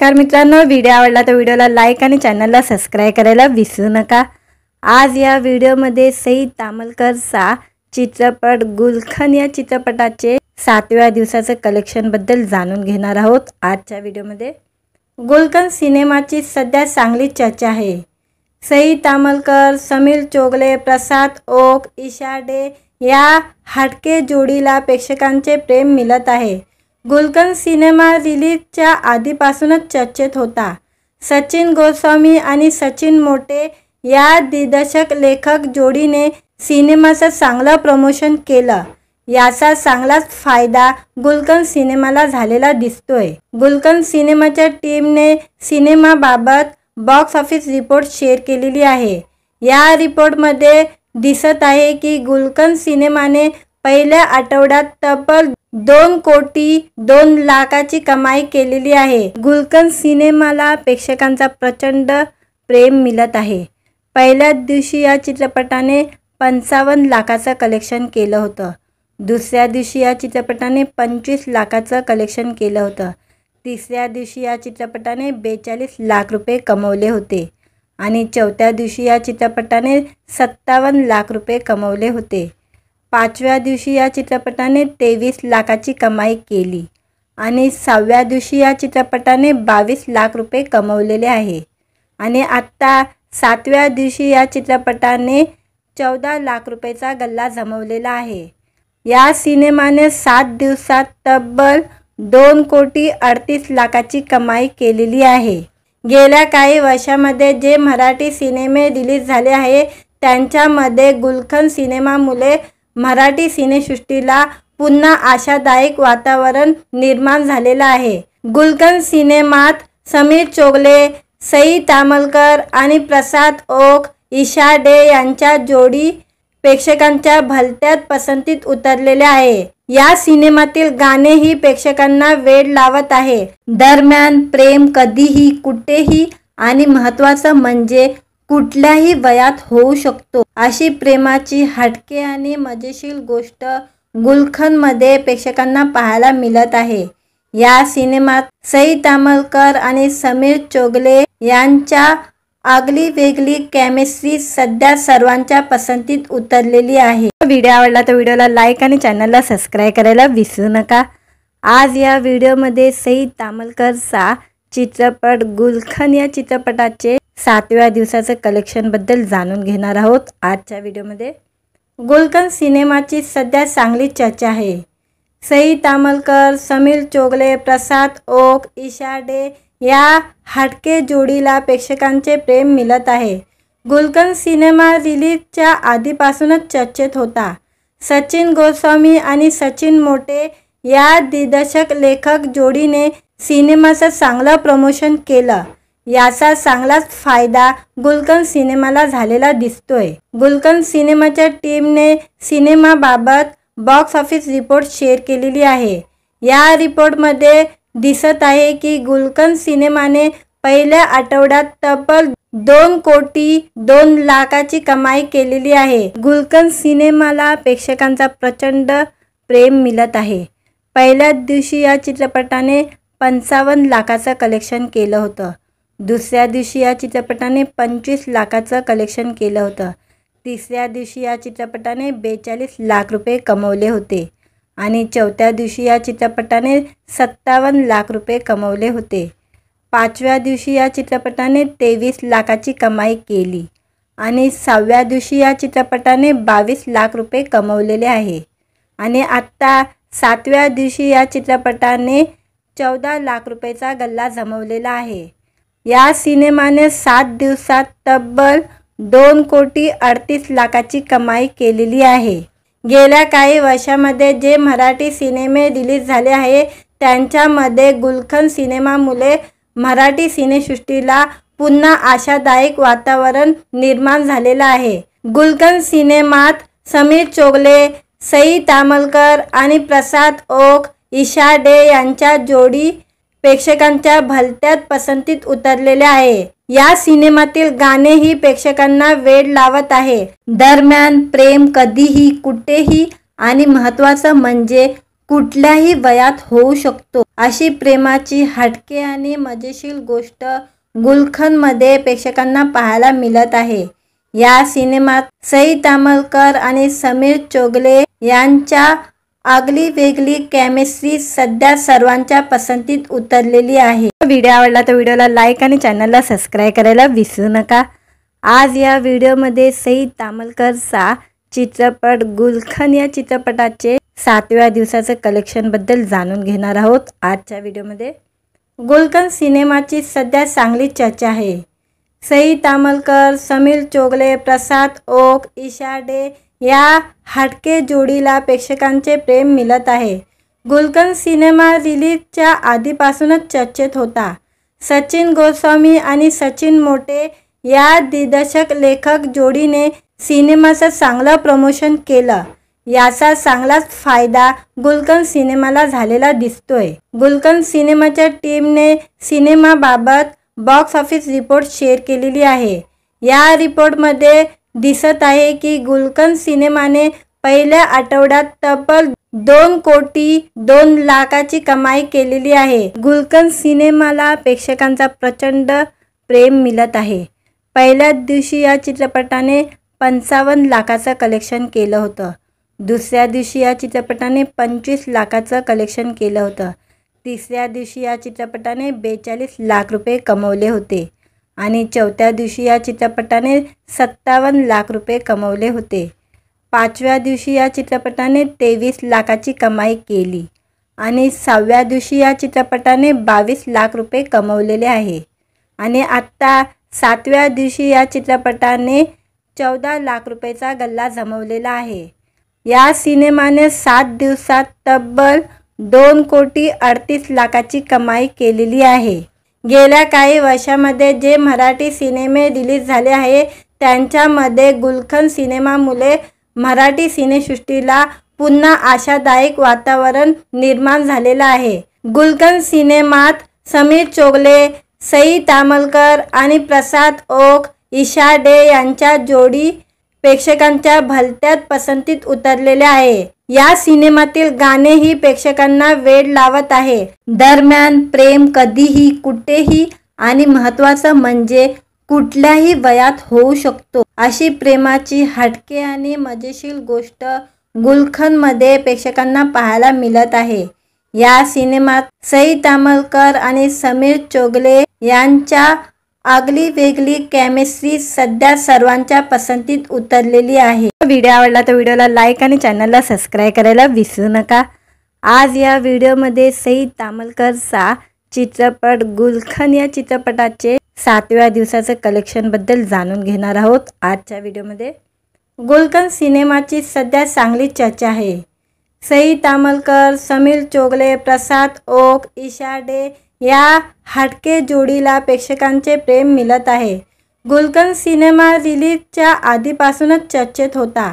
नमस्कार मित्रांनो, व्हिडिओ आवडला तर व्हिडिओला लाईक आणि चॅनलला सबस्क्राइब करायला विसरू नका। आज या व्हिडिओमध्ये सई तामलकरचा चित्रपट गुलशन या चित्रपटाचे 7व्या दिवसाचे कलेक्शन बद्दल जाणून घेणार आहोत। आजच्या व्हिडिओमध्ये गुलशन सिनेमाची सध्या चांगली चर्चा आहे। सई तामलकर, समीर चोगले, प्रसाद ओक, ईशा डे या हटके जोडीला प्रेक्षकांचे प्रेम मिळत आहे। गुलशन सिनेमा रिलीजच्या आधीपासूनच चर्चेत होता। सचिन गोस्वामी आणि सचिन मोटे या दिग्दर्शक लेखक जोडीने सिनेमाचं चांगलं प्रमोशन केलं। याचा चांगलाच फायदा गुलशन सिनेमाला झालेला दिसतोय। गुलशन सिनेमाच्या टीमने सिनेमाबाबत बॉक्स ऑफिस रिपोर्ट शेअर केलेली आहे। या रिपोर्टमध्ये दिसत आहे की गुलशन सिनेमाने पहिल्या आठवड्यात तब्बल 2 कोटी 2 लाखाची कमाई केलेली आहे। गुलशन सिनेमाला प्रेक्षकांचा प्रचंड प्रेम मिळत आहे। पहिल्याच दिवशी या चित्रपटाने 55 लाखाचं कलेक्शन केलं होतं। दुसऱ्या दिवशी या चित्रपटाने 25 लाखाचं कलेक्शन केलं होतं। तिसऱ्या दिवशी या चित्रपटाने 42 लाख रुपये कमवले होते आणि चौथ्या दिवशी या चित्रपटाने 57 लाख रुपये कमवले होते। 5व्या दिवशी या चित्रपटाने 23 लाखाची कमाई केली आणि 6व्या दिवशी या चित्रपटाने 22 लाख रुपये कमवलेले आहे आणि आत्ता 7व्या दिवशी या चित्रपटाने 14 लाख रुपयाचा गल्ला जमवलेला आहे। या सिनेमाने 7 दिवसात तब्बल 2 कोटी 38 लाखाची कमाई केलेली आहे। गेल्या काही वर्षांमध्ये जे मराठी सिनेमे रिलीज झाले आहे त्यांच्यामध्ये गुलशन सिनेमामुळे मराठी सिनेसृष्टीला पुन्हा आशादायक वातावरण निर्माण झालेलं आहे। गुलशन सिनेमात समीर चोगले, सई तामलकर आणि प्रसाद ओक, ईशा डे यांच्या जोडी प्रेक्षकांच्या भलत्याच पसंतीत उतरलेल्या आहे। या सिनेमातील गाणेही प्रेक्षकांना वेड लावत आहे। दरम्यान प्रेम कधीही कुठेही आणि महत्त्वाचं म्हणजे कुठल्याही वयात होऊ शकतो अशी प्रेमाची हटके आणि मजेशीर गोष्ट गुलशनमध्ये प्रेक्षकांना पाहायला मिळत आहे। या सिनेमात सई तामलकर आणि समीर चोगले यांच्या आगली वेगळी केमिस्ट्री सध्या सर्वांच्या पसंतीत उतरलेली आहे। व्हिडिओ आवडला तर व्हिडिओला लाईक आणि चॅनलला सबस्क्राइब करायला विसरू नका। आज या व्हिडिओमध्ये सई तामलकरचा चित्रपट गुलशन या चित्रपटाचे 7व्या दिवसाचे कलेक्शन बद्दल जाणून घेणार आहोत। आजच्या व्हिडिओमध्ये गुलशन सिनेमाची सध्या चांगली चर्चा आहे। सई तामलकर, समीर चोगले, प्रसाद ओक, ईशा डे या हटके जोडीला प्रेक्षकांचे प्रेम मिळत आहे। गुलशन सिनेमा रिलीजच्या आधीपासूनच चर्चेत होता। सचिन गोस्वामी आणि सचिन मोटे या दिग्दर्शक लेखक जोडीने सिनेमाचं चांगलं प्रमोशन केलं। याचा चांगलाच फायदा गुलशन सिनेमाला झालेला दिसतोय। गुलशन सिनेमाच्या टीमने सिनेमाबाबत बॉक्स ऑफिस रिपोर्ट शेअर केलेली आहे। या रिपोर्टमध्ये दिसत आहे की गुलशन सिनेमाने पहिल्या आठवड्यात तब्बल 2 कोटी 2 लाखाची कमाई केलेली आहे। गुलशन सिनेमाला प्रेक्षकांचा प्रचंड प्रेम मिळत आहे। पहिल्याच दिवशी या चित्रपटाने 55 लाखाचं कलेक्शन केलं होतं। दुसऱ्या दिवशी या चित्रपटाने 25 लाखाचं कलेक्शन केलं होतं। तिसऱ्या दिवशी या चित्रपटाने 42 लाख रुपये कमवले होते आणि चौथ्या दिवशी या चित्रपटाने 57 लाख रुपये कमवले होते। 5व्या दिवशी या चित्रपटाने 23 लाखाची कमाई केली आणि 6व्या दिवशी या चित्रपटाने 22 लाख रुपये कमवलेले आहे आणि आत्ता 7व्या दिवशी या चित्रपटाने 14 लाख रुपयाचा गल्ला जमवलेला आहे। या सिनेमाने 7 दिवसात तब्बल 2 कोटी 38 लाखाची कमाई केलेली आहे। गेल्या काही वर्षांमध्ये जे मराठी सिनेमे रिलीज झाले आहे त्यांच्यामध्ये गुलशन सिनेमामुळे मराठी सिनेसृष्टीला पुन्हा आशादायक वातावरण निर्माण झालेलं आहे। गुलशन सिनेमात समीर चोगले, सई तामलकर आणि प्रसाद ओक, ईशा डे यांच्या जोडी प्रेक्षकांच्या भलत्याच पसंतीत उतरलेल्या आहे। या सिनेमातील गाणेही प्रेक्षकांना वेड लावत आहे। दरम्यान प्रेम कधीही कुठेही आणि महत्त्वाचं म्हणजे कुठल्याही वयात होऊ शकतो अशी प्रेमाची हटके आणि मजेशीर गोष्ट गुलखनमध्ये प्रेक्षकांना पाहायला मिळत आहे। या सिनेमात सई तामलकर आणि समीर चोगले यांच्या आगली वेगळी केमिस्ट्री सध्या सर्वांच्या पसंतीत उतरलेली आहे। व्हिडिओ आवडला तर व्हिडिओला लाईक आणि चॅनलला सबस्क्राईब करायला विसरू नका। आज या व्हिडिओमध्ये सई तामलकरचा चित्रपट गुलखन या चित्रपटाचे 7व्या दिवसाचं कलेक्शन बद्दल जाणून घेणार आहोत। आजच्या व्हिडिओमध्ये गुलखन सिनेमाची सध्या चांगली चर्चा आहे। सई तामलकर, समीर चोगले, प्रसाद ओक, ईशा डे या हटके जोडीला प्रेक्षकांचे प्रेम मिळत आहे। गुलखन सिनेमा रिलीजच्या आधीपासूनच चर्चेत होता। सचिन गोस्वामी आणि सचिन मोटे या दिग्दर्शक लेखक जोडीने सिनेमाचं चांगलं प्रमोशन केलं। याचा चांगलाच फायदा गुलखन सिनेमाला झालेला दिसतोय। गुलखन सिनेमाच्या टीमने सिनेमाबाबत बॉक्स ऑफिस रिपोर्ट शेअर केलेली आहे। या रिपोर्टमध्ये दिसत आहे की गुलखन सिनेमाने पहिल्या आठवड्यात तब्बल 2 कोटी 2 लाखाची कमाई केलेली आहे। गुलखन सिनेमाला प्रेक्षकांचा प्रचंड प्रेम मिळत आहे। पहिल्याच दिवशी या चित्रपटाने 55 लाखाचं कलेक्शन केलं होतं। दुसऱ्या दिवशी या चित्रपटाने 25 लाखाचं कलेक्शन केलं होतं। तिसऱ्या दिवशी या चित्रपटाने 42 लाख रुपये कमवले होते आणि चौथ्या दिवशी या चित्रपटाने 57 लाख रुपये कमवले होते। 5व्या दिवशी या चित्रपटाने 23 लाखाची कमाई केली आणि 6व्या दिवशी या चित्रपटाने 22 लाख रुपये कमवलेले आहे आणि आत्ता 7व्या दिवशी या चित्रपटाने 14 लाख रुपयेचा गल्ला जमवलेला आहे। या सिनेमाने 7 दिवसात तब्बल 2 कोटी 38 लाखाची कमाई केलेली आहे। गेल्या काही वर्षांमध्ये जे मराठी सिनेमे रिलीज झाले आहे त्यांच्यामध्ये गुलखन सिनेमामुळे मराठी सिनेसृष्टीला पुन्हा आशादायक वातावरण निर्माण झालेलं आहे। गुलखन सिनेमात समीर चोगले, सई तामलकर आणि प्रसाद ओक, ईशा डे यांच्या जोडी प्रेक्षकांच्या भलत्याच पसंतीत उतरलेल्या आहे। या सिनेमातील गाणेही प्रेक्षकांना वेड लावत आहे। दरम्यान प्रेम कधीही कुठेही आणि महत्त्वाचं म्हणजे कुठल्याही वयात होऊ शकतो अशी प्रेमाची हटके आणि मजेशीर गोष्ट गुलखनमध्ये प्रेक्षकांना पाहायला मिळत आहे। या सिनेमात सई तामलकर आणि समीर चोगले यांच्या आगली वेगळी केमिस्ट्री सध्या सर्वांच्या पसंतीत उतरलेली आहे। व्हिडिओ आवडला तर व्हिडिओला लाईक आणि चॅनलला सबस्क्राईब करायला विसरू नका। आज या व्हिडिओमध्ये सई तामलकरचा चित्रपट गुलखन या चित्रपटाचे 7व्या दिवसाचं कलेक्शन बद्दल जाणून घेणार आहोत। आजच्या व्हिडिओमध्ये गुलखन सिनेमाची सध्या चांगली चर्चा आहे। सई तामलकर, समीर चोगले, प्रसाद ओक, ईशा डे या हटके जोडीला प्रेक्षकांचे प्रेम मिळत आहे। गुलखन सिनेमा रिलीजच्या आधीपासूनच चर्चेत होता।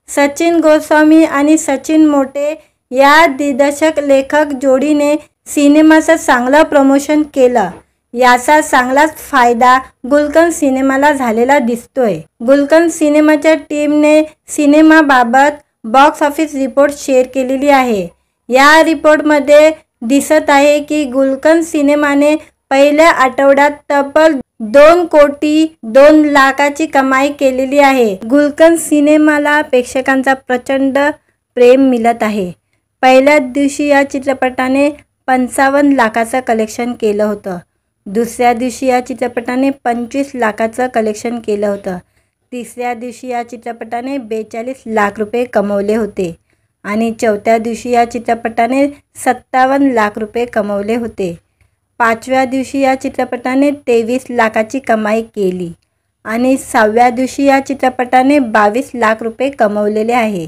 सचिन गोस्वामी आणि सचिन मोटे या दिग्दर्शक लेखक जोडीने सिनेमाचं चांगलं प्रमोशन केलं। याचा चांगलाच फायदा गुलखन सिनेमाला झालेला दिसतोय। गुलखन सिनेमाच्या टीमने सिनेमाबाबत बॉक्स ऑफिस रिपोर्ट शेअर केलेली आहे। या रिपोर्टमध्ये दिसत आहे की गुलखन सिनेमाने पहिल्या आठवड्यात तब्बल 2 कोटी 2 लाखाची कमाई केलेली आहे। गुलखन सिनेमाला प्रेक्षकांचा प्रचंड प्रेम मिळत आहे। पहिल्याच दिवशी या चित्रपटाने 55 लाखाचं कलेक्शन केलं होतं। दुसऱ्या दिवशी या चित्रपटाने 25 लाखाचं कलेक्शन केलं होतं। तिसऱ्या दिवशी या चित्रपटाने 42 लाख रुपये कमवले होते आणि चौथ्या दिवशी या चित्रपटाने 57 लाख रुपये कमवले होते। 5व्या दिवशी या चित्रपटाने 23 लाखाची कमाई केली आणि 6व्या दिवशी या चित्रपटाने 22 लाख रुपये कमवलेले आहे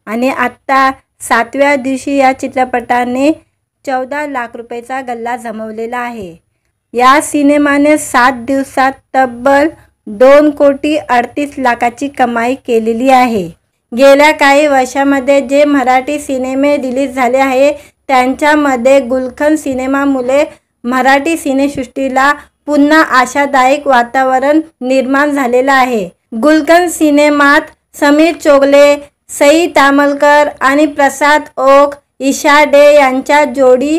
आणि आत्ता 7व्या दिवशी या चित्रपटाने 14 लाख रुपयेचा गल्ला जमवलेला आहे। या सिनेमाने 7 दिवसात तब्बल 2 कोटी 38 लाखाची कमाई केलेली आहे। गेल्या काही वर्षांमध्ये जे मराठी सिनेमे रिलीज झाले आहे त्यांच्यामध्ये गुलखन सिनेमामुळे मराठी सिनेसृष्टीला पुन्हा आशादायक वातावरण निर्माण झालेलं आहे। गुलखन सिनेमात समीर चोगले, सई तामलकर आणि प्रसाद ओक ईशा डे यांच्या जोडी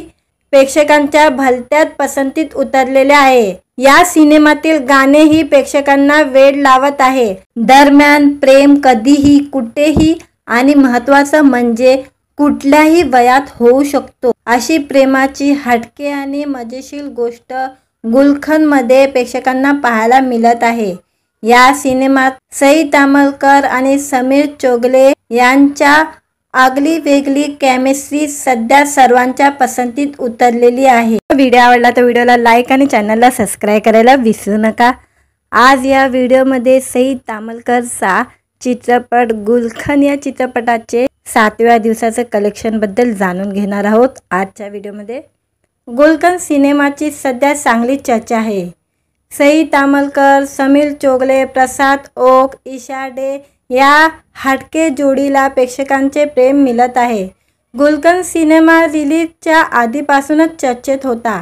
प्रेक्षकांच्या भलत्याच पसंतीत उतरलेले आहे। या सिनेमातील गाणेही प्रेक्षकांना वेड लावत आहे। दरम्यान प्रेम कधीही कुठेही आणि महत्त्वाचं म्हणजे कुठल्याही वयात होऊ शकतो अशी प्रेमाची हटके आणि मजेशीर गोष्ट गुलखनमध्ये प्रेक्षकांना पाहायला मिळत आहे। या सिनेमात सई तामलकर आणि समीर चोगले यांच्या आगली वेगळी केमिस्ट्री सध्या सर्वांच्या पसंतीत उतरलेली आहे। व्हिडिओ आवडला तर व्हिडिओला लाईक आणि चॅनलला सबस्क्राईब करायला विसरू नका। आज या व्हिडिओमध्ये सई तामलकरचा चित्रपट गुलखन या चित्रपटाचे 7व्या दिवसाचं कलेक्शनबद्दल जाणून घेणार आहोत। आजच्या व्हिडिओमध्ये गुलखन सिनेमाची सध्या चांगली चर्चा आहे। सई तामलकर, समीर चोगले, प्रसाद ओक, ईशा डे या हटके जोडीला प्रेक्षकांचे प्रेम मिळत आहे। गुलखन सिनेमा रिलीजच्या आधीपासूनच चर्चेत होता।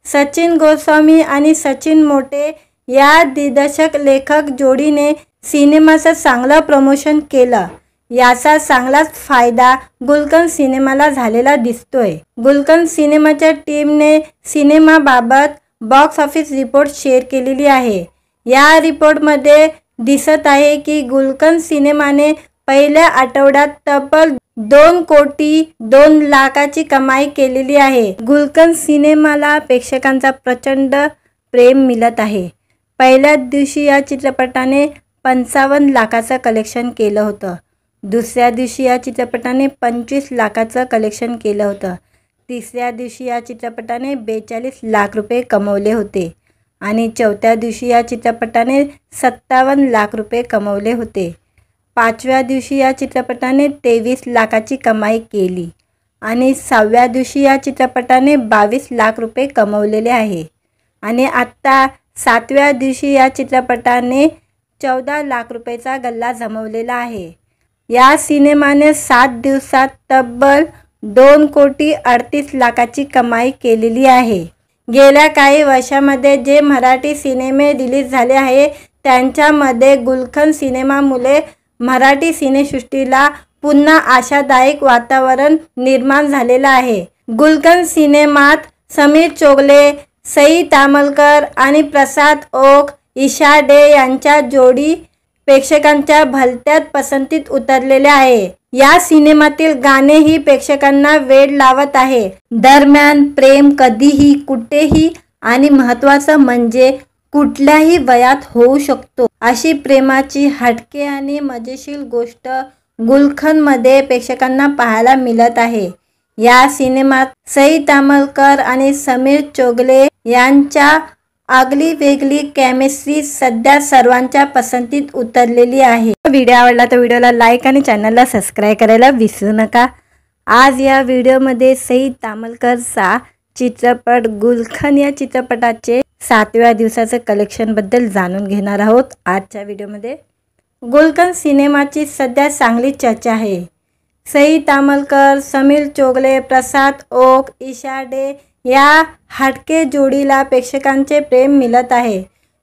सचिन गोस्वामी आणि सचिन मोटे या दिग्दर्शक लेखक जोडीने सिनेमाचं चांगलं प्रमोशन केलं। याचा चांगलाच फायदा गुलखन सिनेमाला झालेला दिसतोय। गुलखन सिनेमाच्या टीमने सिनेमाबाबत बॉक्स ऑफिस रिपोर्ट शेअर केलेली आहे। या रिपोर्टमध्ये दिसत आहे की गुलखन सिनेमाने पहिल्या आठवड्यात तब्बल 2 कोटी 2 लाखाची कमाई केलेली आहे। गुलखन सिनेमाला प्रेक्षकांचा प्रचंड प्रेम मिळत आहे। पहिल्याच दिवशी या चित्रपटाने 55 लाखाचं कलेक्शन केलं होतं। दुसऱ्या दिवशी या चित्रपटाने 25 लाखाचं कलेक्शन केलं होतं। तिसऱ्या दिवशी या चित्रपटाने 42 लाख रुपये कमवले होते आणि चौथ्या दिवशी या चित्रपटाने 57 लाख रुपये कमवले होते। 5व्या दिवशी या चित्रपटाने 23 लाखाची कमाई केली आणि 6व्या दिवशी या चित्रपटाने 22 लाख रुपये कमवलेले आहे आणि आत्ता 7व्या दिवशी या चित्रपटाने 14 लाख रुपयेचा गल्ला जमवलेला आहे। या सिनेमाने 7 दिवसात तब्बल 2 कोटी 38 लाखाची कमाई केलेली आहे। गेल्या काही वर्षामध्ये जे मराठी सिनेमे रिलीज झाले आहे त्यांच्यामध्ये गुलखन सिनेमामुळे मराठी सिनेसृष्टीला पुन्हा आशादायक वातावरण निर्माण झालेलं आहे। गुलखन सिनेमात समीर चोगले, सई तामलकर आणि प्रसाद ओक, ईशा डे यांच्या जोडी प्रेक्षकांच्या भलत्याच पसंतीत उतरलेल्या आहे। या सिनेमातील गाणेही प्रेक्षकांना वेड लावत आहे। दरम्यान प्रेम कधीही कुठेही आणि महत्त्वाचं म्हणजे कुठल्याही वयात होऊ शकतो अशी प्रेमाची हटके आणि मजेशीर गोष्ट गुलखनमध्ये प्रेक्षकांना पाहायला मिळत आहे। या सिनेमात सई तामलकर आणि समीर चोगले यांच्या आगली वेगळी केमिस्ट्री सध्या सर्वांच्या पसंतीत उतरलेली आहे। व्हिडिओ आवडला तर व्हिडिओला लाईक आणि चॅनलला सबस्क्राईब करायला विसरू नका। आज या व्हिडिओमध्ये सई तामलकरचा चित्रपट गुलखन या चित्रपटाचे 7व्या दिवसाचं कलेक्शनबद्दल जाणून घेणार आहोत। आजच्या व्हिडिओमध्ये गुलखन सिनेमाची सध्या चांगली चर्चा आहे। सई तामलकर, समीर चोगले, प्रसाद ओक, ईशा डे या हटके जोडीला प्रेक्षकांचे प्रेम मिळत आहे।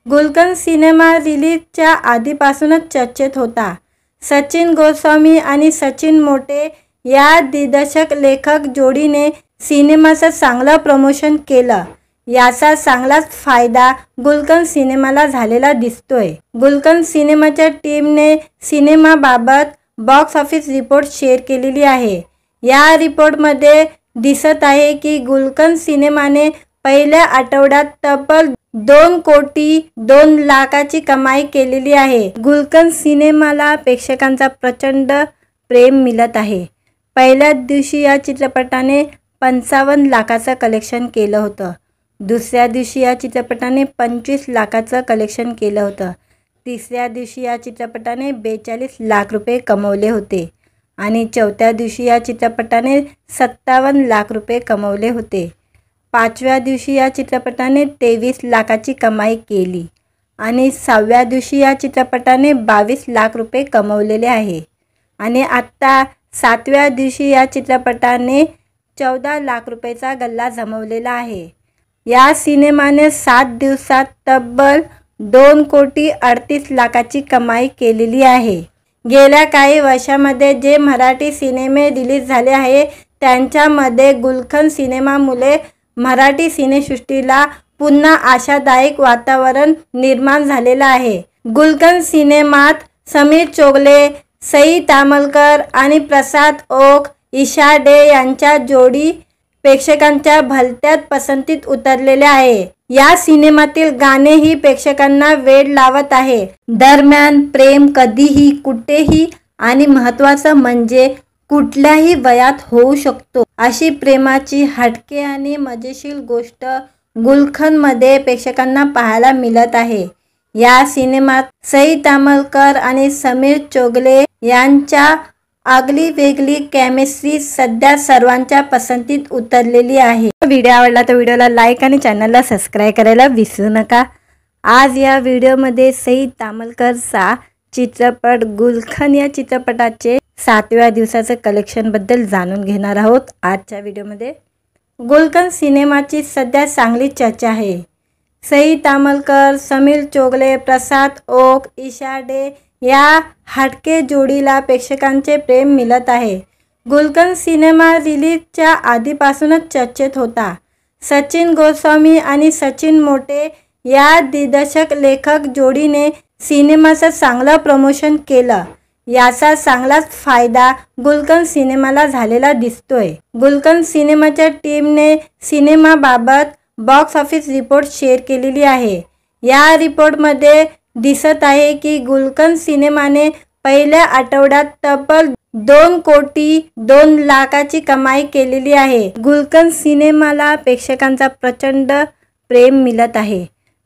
गुलखन सिनेमा रिलीजच्या आधीपासूनच चर्चेत होता। सचिन गोस्वामी आणि सचिन मोटे या दिग्दर्शक लेखक जोडीने सिनेमाचं चांगलं प्रमोशन केलं। याचा चांगलाच फायदा गुलखन सिनेमाला झालेला दिसतोय। गुलखन सिनेमाच्या टीमने सिनेमाबाबत बॉक्स ऑफिस रिपोर्ट शेअर केलेली आहे। या रिपोर्टमध्ये दिसत आहे की गुलखन सिनेमाने पहिल्या आठवड्यात तब्बल 2 कोटी 2 लाखाची कमाई केलेली आहे। गुलखन सिनेमाला प्रेक्षकांचा प्रचंड प्रेम मिळत आहे। पहिल्याच दिवशी या चित्रपटाने 55 लाखाचं कलेक्शन केलं होतं। दुसऱ्या दिवशी या चित्रपटाने 25 लाखाचं कलेक्शन केलं होतं। तिसऱ्या दिवशी या चित्रपटाने 42 लाख रुपये कमवले होते आणि चौथ्या दिवशी या चित्रपटाने 57 लाख रुपये कमवले होते। 5व्या दिवशी या चित्रपटाने 23 लाखाची कमाई केली आणि 6व्या दिवशी या चित्रपटाने 22 लाख रुपये कमवलेले आहे आणि आत्ता 7व्या दिवशी या चित्रपटाने 14 लाख रुपयेचा गल्ला जमवलेला आहे। या सिनेमाने 7 दिवसात तब्बल 2 कोटी 38 लाखाची कमाई केलेली आहे। गेल्या काही वर्षामध्ये जे मराठी सिनेमे रिलीज झाले आहे त्यांच्यामध्ये गुलखन सिनेमामुळे मराठी सिनेसृष्टीला पुन्हा आशादायक वातावरण निर्माण झालेलं आहे। गुलखन सिनेमात समीर चोगले, सई तामलकर आणि प्रसाद ओक, ईशा डे यांच्या जोडी प्रेक्षकांच्या भलत्याच पसंतीत उतरलेले आहे। या सिनेमातील गाणेही प्रेक्षकांना वेड लावत आहे। दरम्यान प्रेम कधीही कुठेही आणि महत्त्वाचं म्हणजे कुठल्याही वयात होऊ शकतो अशी प्रेमाची हटके आणि मजेशीर गोष्ट गुलखनमध्ये प्रेक्षकांना पाहायला मिळत आहे। या सिनेमात सई तामलकर आणि समीर चोगले यांच्या आगली वेगळी केमिस्ट्री सध्या सर्वांच्या पसंतीत उतरलेली आहे। व्हिडिओ आवडला तर व्हिडिओला लाईक आणि चॅनलला सबस्क्राईब करायला विसरू नका। आज या व्हिडिओमध्ये सई तामलकरचा चित्रपट गुलखन या चित्रपटाचे 7व्या दिवसाचं कलेक्शनबद्दल जाणून घेणार आहोत। आजच्या व्हिडिओमध्ये गुलखन सिनेमाची सध्या चांगली चर्चा आहे। सई तामलकर, समीर चोगले, प्रसाद ओक, ईशा डे या हटके जोडीला प्रेक्षकांचे प्रेम मिळत आहे। गुलखन सिनेमा रिलीजच्या आधीपासूनच चर्चेत होता। सचिन गोस्वामी आणि सचिन मोटे या दिग्दर्शक लेखक जोडीने सिनेमाचं चांगलं प्रमोशन केलं। याचा चांगलाच फायदा गुलखन सिनेमाला झालेला दिसतोय। गुलखन सिनेमाच्या टीमने सिनेमाबाबत बॉक्स ऑफिस रिपोर्ट शेअर केलेली आहे। या रिपोर्टमध्ये दिसत आहे की गुलखन सिनेमाने पहिल्या आठवड्यात तब्बल 2 कोटी 2 लाखाची कमाई केलेली आहे। गुलखन सिनेमाला प्रेक्षकांचा प्रचंड प्रेम मिळत आहे।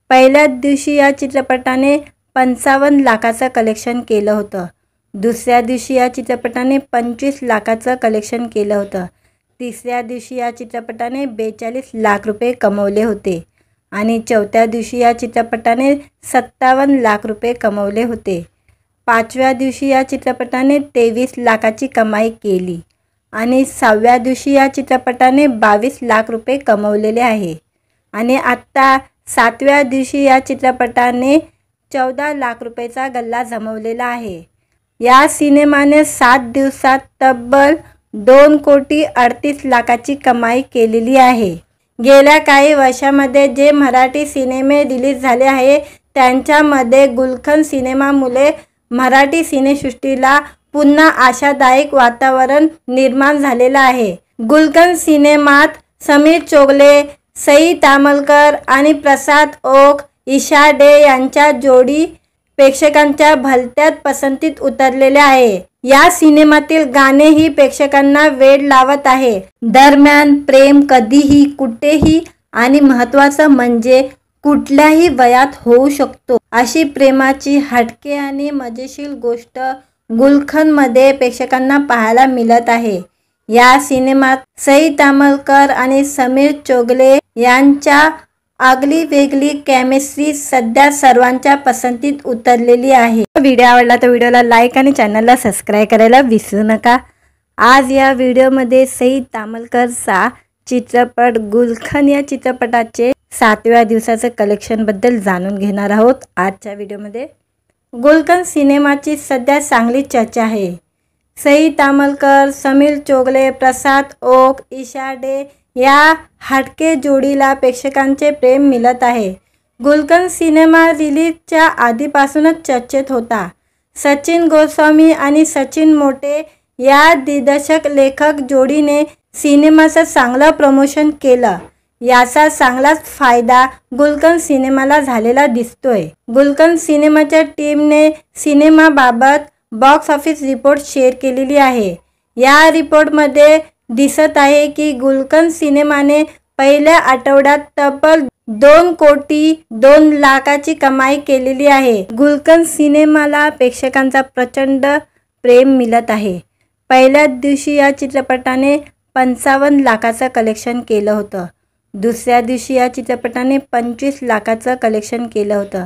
पहिल्याच दिवशी या चित्रपटाने 55 लाखाचं कलेक्शन केलं होतं। दुसऱ्या दिवशी या चित्रपटाने 25 लाखाचं कलेक्शन केलं होतं। तिसऱ्या दिवशी या चित्रपटाने 42 लाख रुपये कमवले होते आणि चौथ्या दिवशी या चित्रपटाने 57 लाख रुपये कमवले होते। 5व्या दिवशी या चित्रपटाने 23 लाखाची कमाई केली आणि 6व्या दिवशी या चित्रपटाने 22 लाख रुपये कमवलेले आहे आणि आत्ता 7व्या दिवशी या चित्रपटाने 14 लाख रुपयेचा गल्ला जमवलेला आहे। या सिनेमाने 7 दिवसात तब्बल 2 कोटी 38 लाखाची कमाई केलेली आहे। गेल्या काही वर्षांमध्ये जे मराठी सिनेमे रिलीज झाले आहे त्यांच्यामध्ये गुलखन सिनेमामुळे मराठी सिनेसृष्टीला पुन्हा आशादायक वातावरण निर्माण झालेलं आहे। गुलखन सिनेमात समीर चोगले, सई तामलकर आणि प्रसाद ओक, ईशा डे यांच्या जोडी प्रेक्षकांच्या भलत्याच पसंतीत उतरलेल्या आहे। या सिनेमातील गाणेही प्रेक्षकांना वेड लावत आहे। दरम्यान प्रेम कधीही कुठेही आणि महत्त्वाचं म्हणजे कुठल्याही वयात होऊ शकतो अशी प्रेमाची हटके आणि मजेशीर गोष्ट गुलखनमध्ये प्रेक्षकांना पाहायला मिळत आहे। या सिनेमात सई तामलकर आणि समीर चोगले यांच्या आगली वेगळी केमिस्ट्री सध्या सर्वांच्या पसंतीत उतरलेली आहे। व्हिडिओ आवडला तर व्हिडिओला लाईक आणि चॅनलला सबस्क्राईब करायला विसरू नका। आज या व्हिडिओमध्ये सई तामलकरचा चित्रपट गुलखन या चित्रपटाचे 7व्या दिवसाचं कलेक्शनबद्दल जाणून घेणार आहोत। आजच्या व्हिडिओमध्ये गुलखन सिनेमाची सध्या चांगली चर्चा आहे। सई तामलकर, समीर चोगले, प्रसाद ओक, ईशा डे या हटके जोडीला प्रेक्षकांचे प्रेम मिळत आहे। गुलखन सिनेमा रिलीजच्या आधीपासूनच चर्चेत होता। सचिन गोस्वामी आणि सचिन मोटे या दिग्दर्शक लेखक जोडीने सिनेमाचं चांगलं प्रमोशन केलं। याचा चांगलाच फायदा गुलखन सिनेमाला झालेला दिसतोय। गुलखन सिनेमाच्या टीमने सिनेमाबाबत बॉक्स ऑफिस रिपोर्ट शेअर केलेली आहे। या रिपोर्टमध्ये दिसत आहे की गुलखन सिनेमाने पहिल्या आठवड्यात तब्बल 2 कोटी 2 लाखाची कमाई केलेली आहे। गुलखन सिनेमाला प्रेक्षकांचा प्रचंड प्रेम मिळत आहे। पहिल्याच दिवशी या चित्रपटाने 55 लाखाचं कलेक्शन केलं होतं। दुसऱ्या दिवशी या चित्रपटाने 25 लाखाचं कलेक्शन केलं होतं।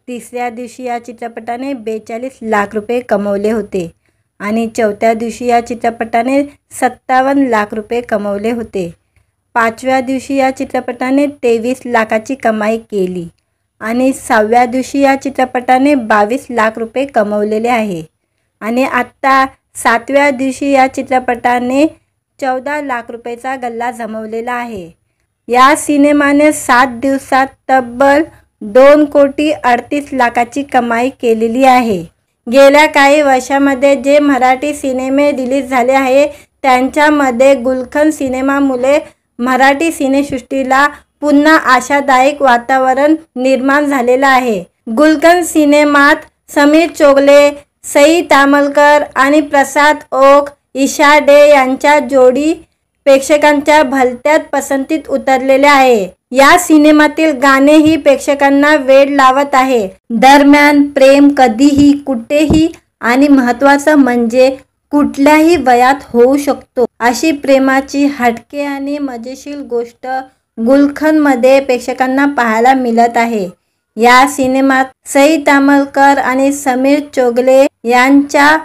तिसऱ्या दिवशी या चित्रपटाने 42 लाख रुपये कमवले होते आणि चौथ्या दिवशी या चित्रपटाने 57 लाख रुपये कमवले होते। 5व्या दिवशी या चित्रपटाने 23 लाखाची कमाई केली आणि 6व्या दिवशी या चित्रपटाने 22 लाख रुपये कमवलेले आहे आणि आत्ता 7व्या दिवशी या चित्रपटाने 14 लाख रुपयाचा गल्ला जमवलेला आहे। या सिनेमाने 7 दिवसात तब्बल 2,38,00,000ची कमाई केलेली आहे। गेल्या काही वर्षांमध्ये जे मराठी सिनेमे रिलीज झाले आहे त्यांच्यामध्ये गुलशन सिनेमामुळे मराठी सिनेसृष्टीला पुन्हा आशादायक वातावरण निर्माण झालेलं आहे। गुलशन सिनेमात समीर चोगले, सई तामलकर आणि प्रसाद ओक, ईशा डे यांच्या जोडी प्रेक्षकांच्या भलत्याच पसंतीत उतरलेले आहे। या सिनेमातील गाणेही प्रेक्षकांना वेड लावत आहे। दरम्यान प्रेम कधीही कुठेही आणि महत्त्वाचं म्हणजे कुठल्याही वयात होऊ शकतो अशी प्रेमाची हटके आणि मजेशीर गोष्ट गुलशनमध्ये प्रेक्षकांना पाहायला मिळत आहे। या सिनेमात सई तामलकर आणि समीर चोगले यांच्या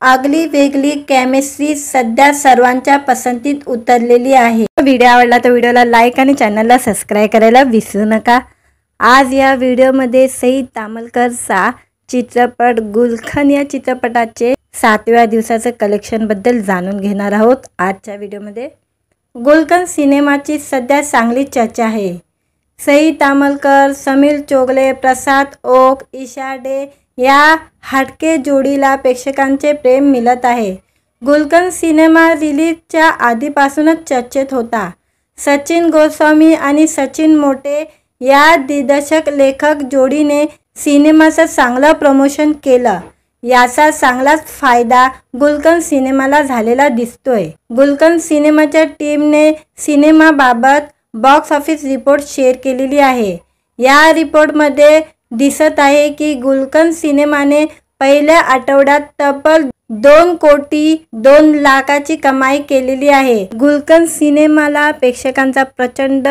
आगली वेगळी केमिस्ट्री सध्या सर्वांच्या पसंतीत उतरलेली आहे। व्हिडिओ आवडला तर व्हिडिओला लाईक आणि चॅनलला सबस्क्राईब करायला विसरू नका। आज या व्हिडिओमध्ये सई तामलकरचा चित्रपट गुलशन या चित्रपटाचे 7व्या दिवसाचं कलेक्शनबद्दल जाणून घेणार आहोत। आजच्या व्हिडिओमध्ये गुलशन सिनेमाची सध्या चांगली चर्चा आहे। सई तामलकर, समीर चोगले, प्रसाद ओक, ईशा डे या हटके जोडीला प्रेक्षकांचे प्रेम मिळत आहे। गुलशन सिनेमा रिलीजच्या आधीपासूनच चर्चेत होता। सचिन गोस्वामी आणि सचिन मोटे या दिग्दर्शक लेखक जोडीने सिनेमाचं चांगलं प्रमोशन केलं। याचा चांगलाच फायदा गुलशन सिनेमाला झालेला दिसतोय। गुलशन सिनेमाच्या टीमने सिनेमाबाबत बॉक्स ऑफिस रिपोर्ट शेअर केलेली आहे। या रिपोर्टमध्ये दिसत आहे की गुलशन सिनेमाने पहिल्या आठवड्यात तब्बल 2,02,00,000ची कमाई केलेली आहे। गुलशन सिनेमाला प्रेक्षकांचा प्रचंड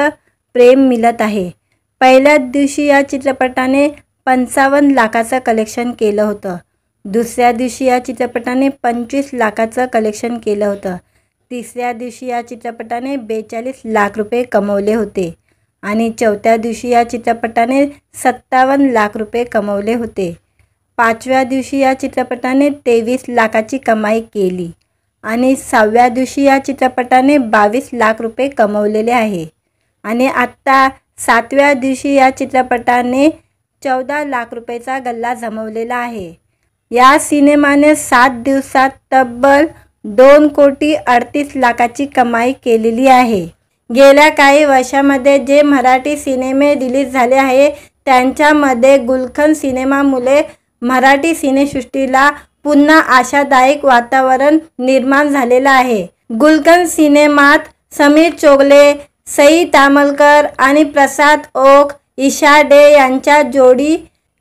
प्रेम मिळत आहे। पहिल्याच दिवशी या चित्रपटाने 55 लाखाचं कलेक्शन केलं होतं। दुसऱ्या दिवशी या चित्रपटाने 25 लाखाचं कलेक्शन केलं होतं। तिसऱ्या दिवशी या चित्रपटाने 42 लाख रुपये कमवले होते आणि चौथ्या दिवशी या चित्रपटाने 57 लाख रुपये कमवले होते। पाचव्या दिवशी या चित्रपटाने 23 लाखाची कमाई केली आणि 6व्या दिवशी या चित्रपटाने 22 लाख रुपये कमवलेले आहे आणि आत्ता 7व्या दिवशी या चित्रपटाने 14 लाख रुपयाचा गल्ला जमवलेला आहे। या सिनेमाने 7 दिवसात तब्बल 2,38,00,000ची कमाई केलेली आहे। गेल्या काही वर्षांमध्ये जे मराठी सिनेमे रिलीज झाले आहे त्यांच्यामध्ये गुलशन सिनेमामुळे मराठी सिनेसृष्टीला पुन्हा आशादायक वातावरण निर्माण झालेलं आहे। गुलशन सिनेमात समीर चोगले, सई तामलकर आणि प्रसाद ओक, ईशा डे यांच्या जोडी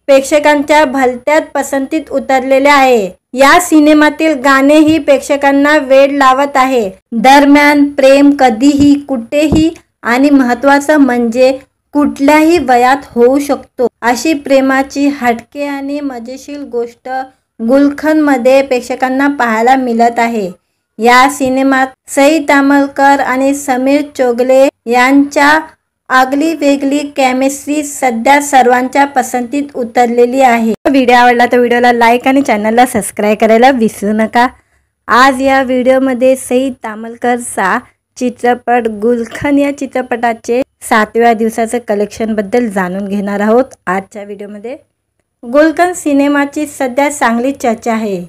प्रेक्षकांच्या भलत्याच पसंतीत उतरलेले आहे। या सिनेमातील गाणेही प्रेक्षकांना वेड लावत आहे। दरम्यान प्रेम कधीही कुठेही आणि महत्त्वाचं म्हणजे कुठल्याही वयात होऊ शकतो अशी प्रेमाची हटके आणि मजेशीर गोष्ट गुलशनमध्ये प्रेक्षकांना पाहायला मिळत आहे। या सिनेमात सई तामलकर आणि समीर चोगले यांच्या आगली वेगळी केमिस्ट्री सध्या सर्वांच्या पसंतीत उतरलेली आहे। व्हिडिओ आवडला तर व्हिडिओला लाईक आणि चॅनलला सबस्क्राईब करायला विसरू नका। आज या व्हिडिओमध्ये सई तामलकरचा चित्रपट गुलशन या चित्रपटाचे 7व्या दिवसाचं कलेक्शनबद्दल जाणून घेणार आहोत। आजच्या व्हिडिओमध्ये गुलशन सिनेमाची सध्या चांगली चर्चा आहे।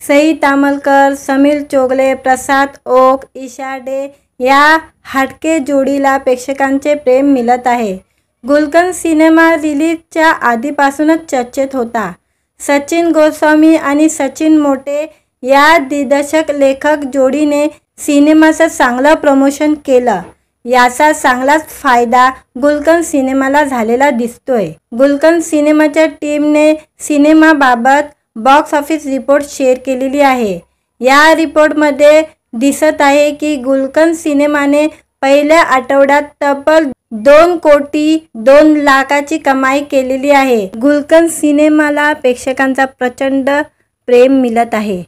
सई तामलकर, समीर चोगले, प्रसाद ओक, ईशा डे या हटके जोडीला प्रेक्षकांचे प्रेम मिळत आहे। गुलशन सिनेमा रिलीजच्या आधीपासूनच चर्चेत होता। सचिन गोस्वामी आणि सचिन मोटे या दिग्दर्शक लेखक जोडीने सिनेमाचं चांगलं प्रमोशन केलं। याचा चांगलाच फायदा गुलशन सिनेमाला झालेला दिसतोय। गुलशन सिनेमाच्या टीमने सिनेमाबाबत बॉक्स ऑफिस रिपोर्ट शेअर केलेली आहे। या रिपोर्टमध्ये दिसत आहे की गुलशन सिनेमाने पहिल्या आठवड्यात तब्बल 2,02,00,000ची कमाई केलेली आहे। गुलशन सिनेमाला प्रेक्षकांचा प्रचंड प्रेम मिळत आहे।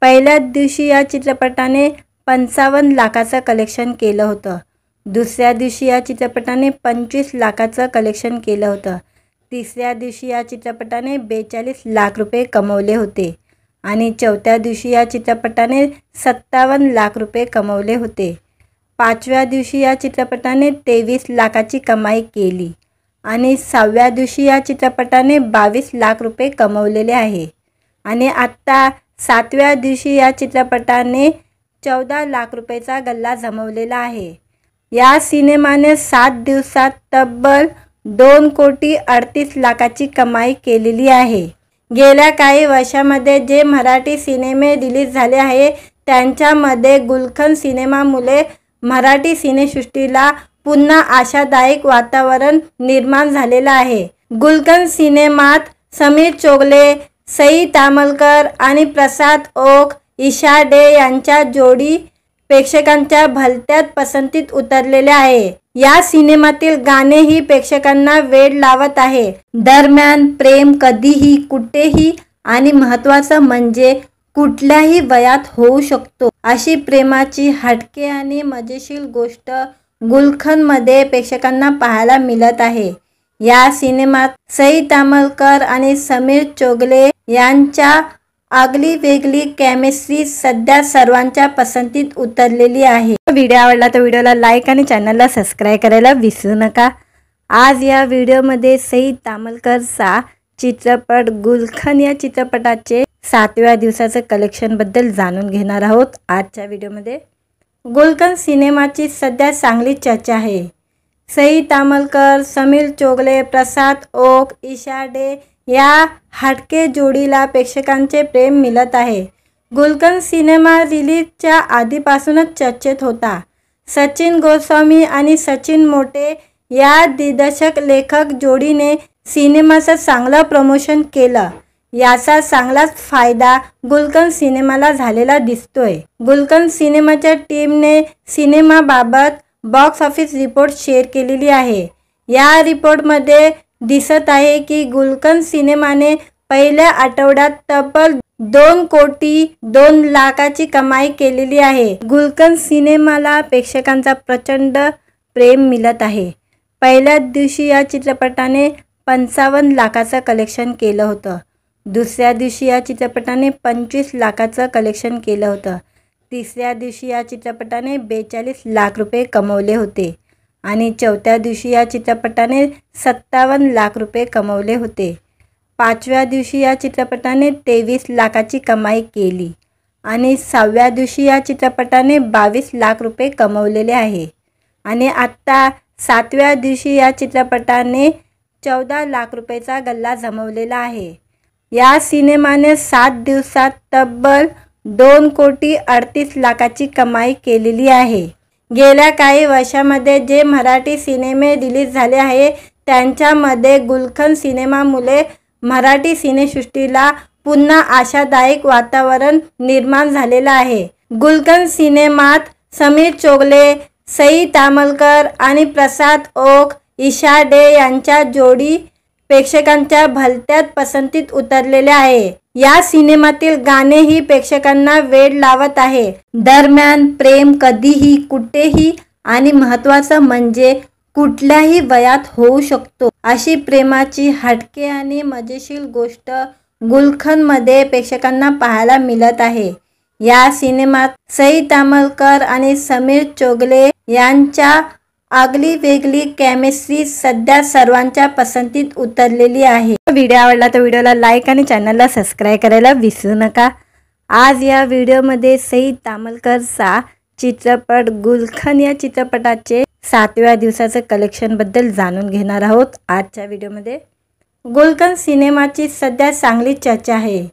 पहिल्याच दिवशी या चित्रपटाने 55 लाखाचं कलेक्शन केलं होतं। दुसऱ्या दिवशी या चित्रपटाने 25 लाखाचं कलेक्शन केलं होतं। तिसऱ्या दिवशी या चित्रपटाने 42 लाख रुपये कमवले होते आणि चौथ्या दिवशी या चित्रपटाने 57 लाख रुपये कमवले होते. पाचव्या दिवशी या चित्रपटाने 23 लाखाची कमाई केली आणि 6व्या दिवशी या चित्रपटाने 22 लाख रुपये कमवलेले आहे. आणि आत्ता 7व्या दिवशी या चित्रपटाने 14 लाख रुपयेचा गल्ला जमवलेला आहे. या सिनेमाने 7 दिवसात तब्बल 2,38,00,000ची कमाई केलेली आहे. गेल्या काही वर्षामध्ये जे मराठी सिनेमे रिलीज झाले आहे त्यांच्यामध्ये गुलशन सिनेमामुळे मराठी सिनेसृष्टीला पुन्हा आशादायक वातावरण निर्माण झालेलं आहे. गुलशन सिनेमात समीर चोगले, सई तामलकर आणि प्रसाद ओक, ईशा डे यांच्या जोडी प्रेक्षकांच्या भलत्याच पसंतीत उतरलेले आहे. या सिनेमातील गाणेही प्रेक्षकांना वेड लावत आहे. दरम्यान प्रेम कधीही कुठेही आणि महत्त्वाचं म्हणजे कुठल्याही वयात होऊ शकतो अशी प्रेमाची हटके आणि मजेशीर गोष्ट गुलशनमध्ये प्रेक्षकांना पाहायला मिळत आहे. या सिनेमात सई तामलकर आणि समीर चोगले यांच्या आगली वेगळी केमिस्ट्री सध्या सर्वांच्या पसंतीत उतरलेली आहे. व्हिडिओ आवडला तर व्हिडिओला लाईक आणि चॅनलला सबस्क्राईब करायला विसरू नका. आज या व्हिडिओमध्ये सई तामलकरचा चित्रपट गुलशन या चित्रपटाचे 7व्या दिवसाचं कलेक्शनबद्दल जाणून घेणार आहोत. आजच्या व्हिडिओमध्ये गुलशन सिनेमाची सध्या चांगली चर्चा आहे. सई तामलकर, समीर चोगले, प्रसाद ओक, ईशा डे या हटके जोडीला प्रेक्षकांचे प्रेम मिळत आहे. गुलशन सिनेमा रिलीजच्या आधीपासूनच चर्चेत होता. सचिन गोस्वामी आणि सचिन मोटे या दिग्दर्शक लेखक जोडीने सिनेमाचं चांगलं प्रमोशन केलं. याचा चांगलाच फायदा गुलशन सिनेमाला झालेला दिसतोय. गुलशन सिनेमाच्या टीमने सिनेमाबाबत बॉक्स ऑफिस रिपोर्ट शेअर केलेली आहे. या रिपोर्टमध्ये दिसत आहे की गुलशन सिनेमाने पहिल्या आठवड्यात तब्बल 2,02,00,000ची कमाई केलेली आहे. गुलशन सिनेमाला प्रेक्षकांचा प्रचंड प्रेम मिळत आहे. पहिल्याच दिवशी या चित्रपटाने 55 लाखाचं कलेक्शन केलं होतं. दुसऱ्या दिवशी या चित्रपटाने 25 लाखाचं कलेक्शन केलं होतं. तिसऱ्या दिवशी या चित्रपटाने 42 लाख रुपये कमवले होते आणि चौथ्या दिवशी या चित्रपटाने 57 लाख रुपये कमवले होते. पाचव्या दिवशी या चित्रपटाने 23 लाखाची कमाई केली आणि 6व्या दिवशी या चित्रपटाने 22 लाख रुपये कमवलेले आहे. आणि आत्ता 7व्या दिवशी या चित्रपटाने 14 लाख रुपयेचा गल्ला जमवलेला आहे. या सिनेमाने 7 दिवसात तब्बल 2,38,00,000ची कमाई केलेली आहे. गेल्या काही वर्षामध्ये जे मराठी सिनेमे रिलीज झाले आहे त्यांच्यामध्ये गुलशन सिनेमामुळे मराठी सिनेसृष्टीला पुन्हा आशादायक वातावरण निर्माण झालेलं आहे. गुलशन सिनेमात समीर चोगले, सई तामलकर आणि प्रसाद ओक, ईशा डे यांच्या जोडी प्रेक्षकांच्या भलत्याच पसंतीत उतरलेले आहे. या सिनेमातील गाणेही प्रेक्षकांना वेड लावत आहे. दरम्यान प्रेम कधीही कुठेही आणि महत्त्वाचं म्हणजे कुठल्याही वयात होऊ शकतो अशी प्रेमाची हटके आणि मजेशीर गोष्ट गुलशनमध्ये प्रेक्षकांना पाहायला मिळत आहे. या सिनेमात सई तामलकर आणि समीर चोगले यांच्या आगली वेगळी केमिस्ट्री सध्या सर्वांच्या पसंतीत उतरलेली आहे. व्हिडिओ आवडला तर व्हिडिओला लाईक आणि चॅनलला सबस्क्राईब करायला विसरू नका. आज या व्हिडिओमध्ये सई तामलकरचा चित्रपट गुलशन या चित्रपटाचे 7व्या दिवसाचं कलेक्शनबद्दल जाणून घेणार आहोत. आजच्या व्हिडिओमध्ये गुलशन सिनेमाची सध्या चांगली चर्चा आहे.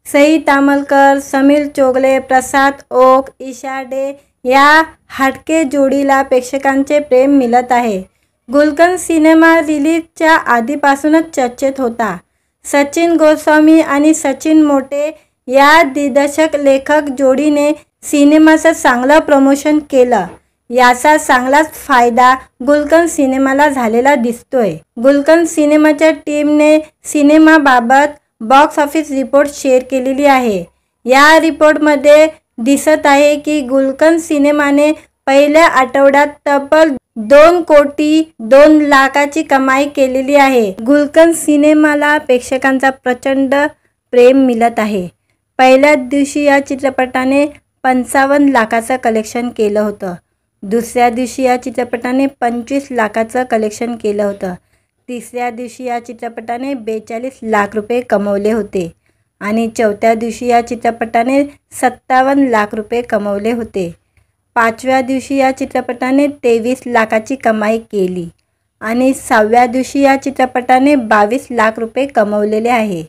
सई तामलकर, समीर चोगले, प्रसाद ओक, ईशा डे या हटके जोडीला प्रेक्षकांचे प्रेम मिळत आहे. गुलशन सिनेमा रिलीजच्या आधीपासूनच चर्चेत होता. सचिन गोस्वामी आणि सचिन मोटे या दिग्दर्शक लेखक जोडीने सिनेमाचं चांगलं प्रमोशन केलं. याचा चांगलाच फायदा गुलशन सिनेमाला झालेला दिसतोय. गुलशन सिनेमाच्या टीमने सिनेमाबाबत बॉक्स ऑफिस रिपोर्ट शेअर केलेली आहे. या रिपोर्टमध्ये दिसत आहे की गुलशन सिनेमाने पहिल्या आठवड्यात तब्बल 2,02,00,000ची कमाई केलेली आहे. गुलशन सिनेमाला प्रेक्षकांचा प्रचंड प्रेम मिळत आहे. पहिल्याच दिवशी या चित्रपटाने 55 लाखाचं कलेक्शन केलं होतं। दुसऱ्या दिवशी या चित्रपटाने 25 लाखाचं कलेक्शन केलं होतं। तिसऱ्या दिवशी या चित्रपटाने 42 लाख रुपये कमवले होते आणि चौथ्या दिवशी या चित्रपटाने 57 लाख रुपये कमवले होते। पाचव्या दिवशी या चित्रपटाने 23 लाखाची कमाई केली आणि 6व्या दिवशी या चित्रपटाने 22 लाख रुपये कमवलेले आहे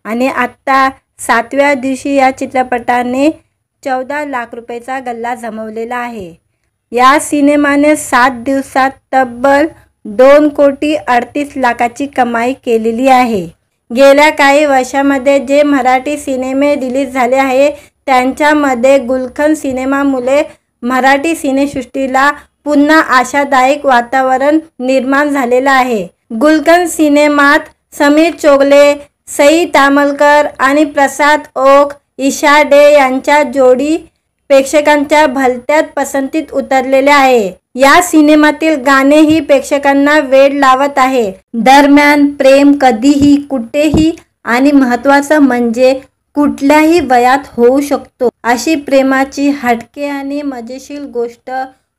आणि आत्ता 7व्या दिवशी या चित्रपटाने 14 लाख रुपयेचा गल्ला जमवलेला आहे। या सिनेमाने 7 दिवसात तब्बल 2,38,00,000ची कमाई केलेली आहे। गेल्या काही वर्षामध्ये जे मराठी सिनेमे रिलीज झाले आहे त्यांच्यामध्ये गुलशन सिनेमामुळे मराठी सिनेसृष्टीला पुन्हा आशादायक वातावरण निर्माण झालेलं आहे। गुलशन सिनेमात समीर चोगले, सई तामलकर आणि प्रसाद ओक, ईशा डे यांच्या जोडी प्रेक्षकांच्या भलत्याच पसंतीत उतरलेले आहे। या सिनेमातील गाणेही प्रेक्षकांना वेड लावत आहे। दरम्यान प्रेम कधीही कुठेही आणि महत्त्वाचं म्हणजे कुठल्याही वयात होऊ शकतो अशी प्रेमाची हटके आणि मजेशीर गोष्ट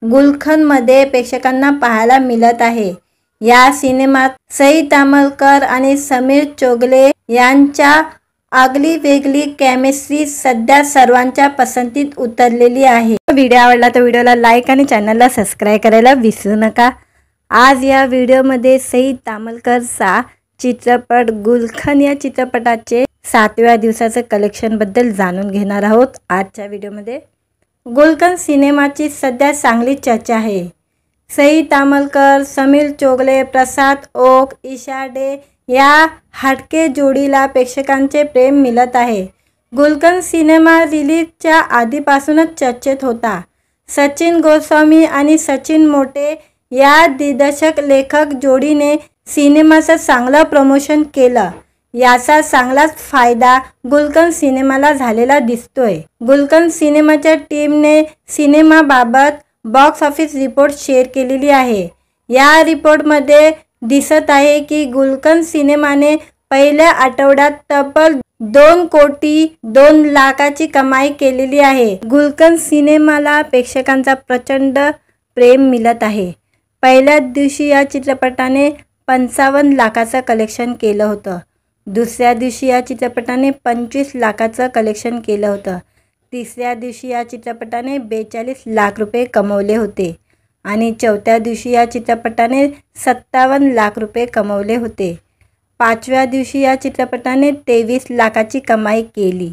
गुलशनमध्ये प्रेक्षकांना पाहायला मिळत आहे। या सिनेमात सई तामलकर आणि समीर चोगले यांच्या आगली वेगळी केमिस्ट्री सध्या सर्वांच्या पसंतीत उतरलेली आहे। व्हिडिओ आवडला तर व्हिडिओला लाईक आणि चॅनलला सबस्क्राईब करायला विसरू नका। आज या व्हिडिओमध्ये सई तामलकरचा चित्रपट गुलशन या चित्रपटाचे 7व्या दिवसाचं कलेक्शनबद्दल जाणून घेणार आहोत। आजच्या व्हिडिओमध्ये गुलशन सिनेमाची सध्या चांगली चर्चा आहे। सई तामलकर, समीर चोगले, प्रसाद ओक, ईशा डे या हटके जोडीला प्रेक्षकांचे प्रेम मिळत आहे। गुलशन सिनेमा रिलीजच्या आधीपासूनच चर्चेत होता। सचिन गोस्वामी आणि सचिन मोटे या दिग्दर्शक लेखक जोडीने सिनेमाचं चांगलं प्रमोशन केलं। याचा चांगलाच फायदा गुलशन सिनेमाला झालेला दिसतोय। गुलशन सिनेमाच्या टीमने सिनेमाबाबत बॉक्स ऑफिस रिपोर्ट शेअर केलेली आहे। या रिपोर्टमध्ये दिसत आहे की गुलशन सिनेमाने पहिल्या आठवड्यात तब्बल 2,02,00,000ची कमाई केलेली आहे। गुलशन सिनेमाला प्रेक्षकांचा प्रचंड प्रेम मिळत आहे। पहिल्याच दिवशी या चित्रपटाने 55 लाखाचं कलेक्शन केलं होतं। दुसऱ्या दिवशी या चित्रपटाने 25 लाखाचं कलेक्शन केलं होतं। तिसऱ्या दिवशी या चित्रपटाने 42 लाख रुपये कमवले होते आणि चौथ्या दिवशी या चित्रपटाने 57 लाख रुपये कमवले होते। पाचव्या दिवशी या चित्रपटाने 23 लाखाची कमाई केली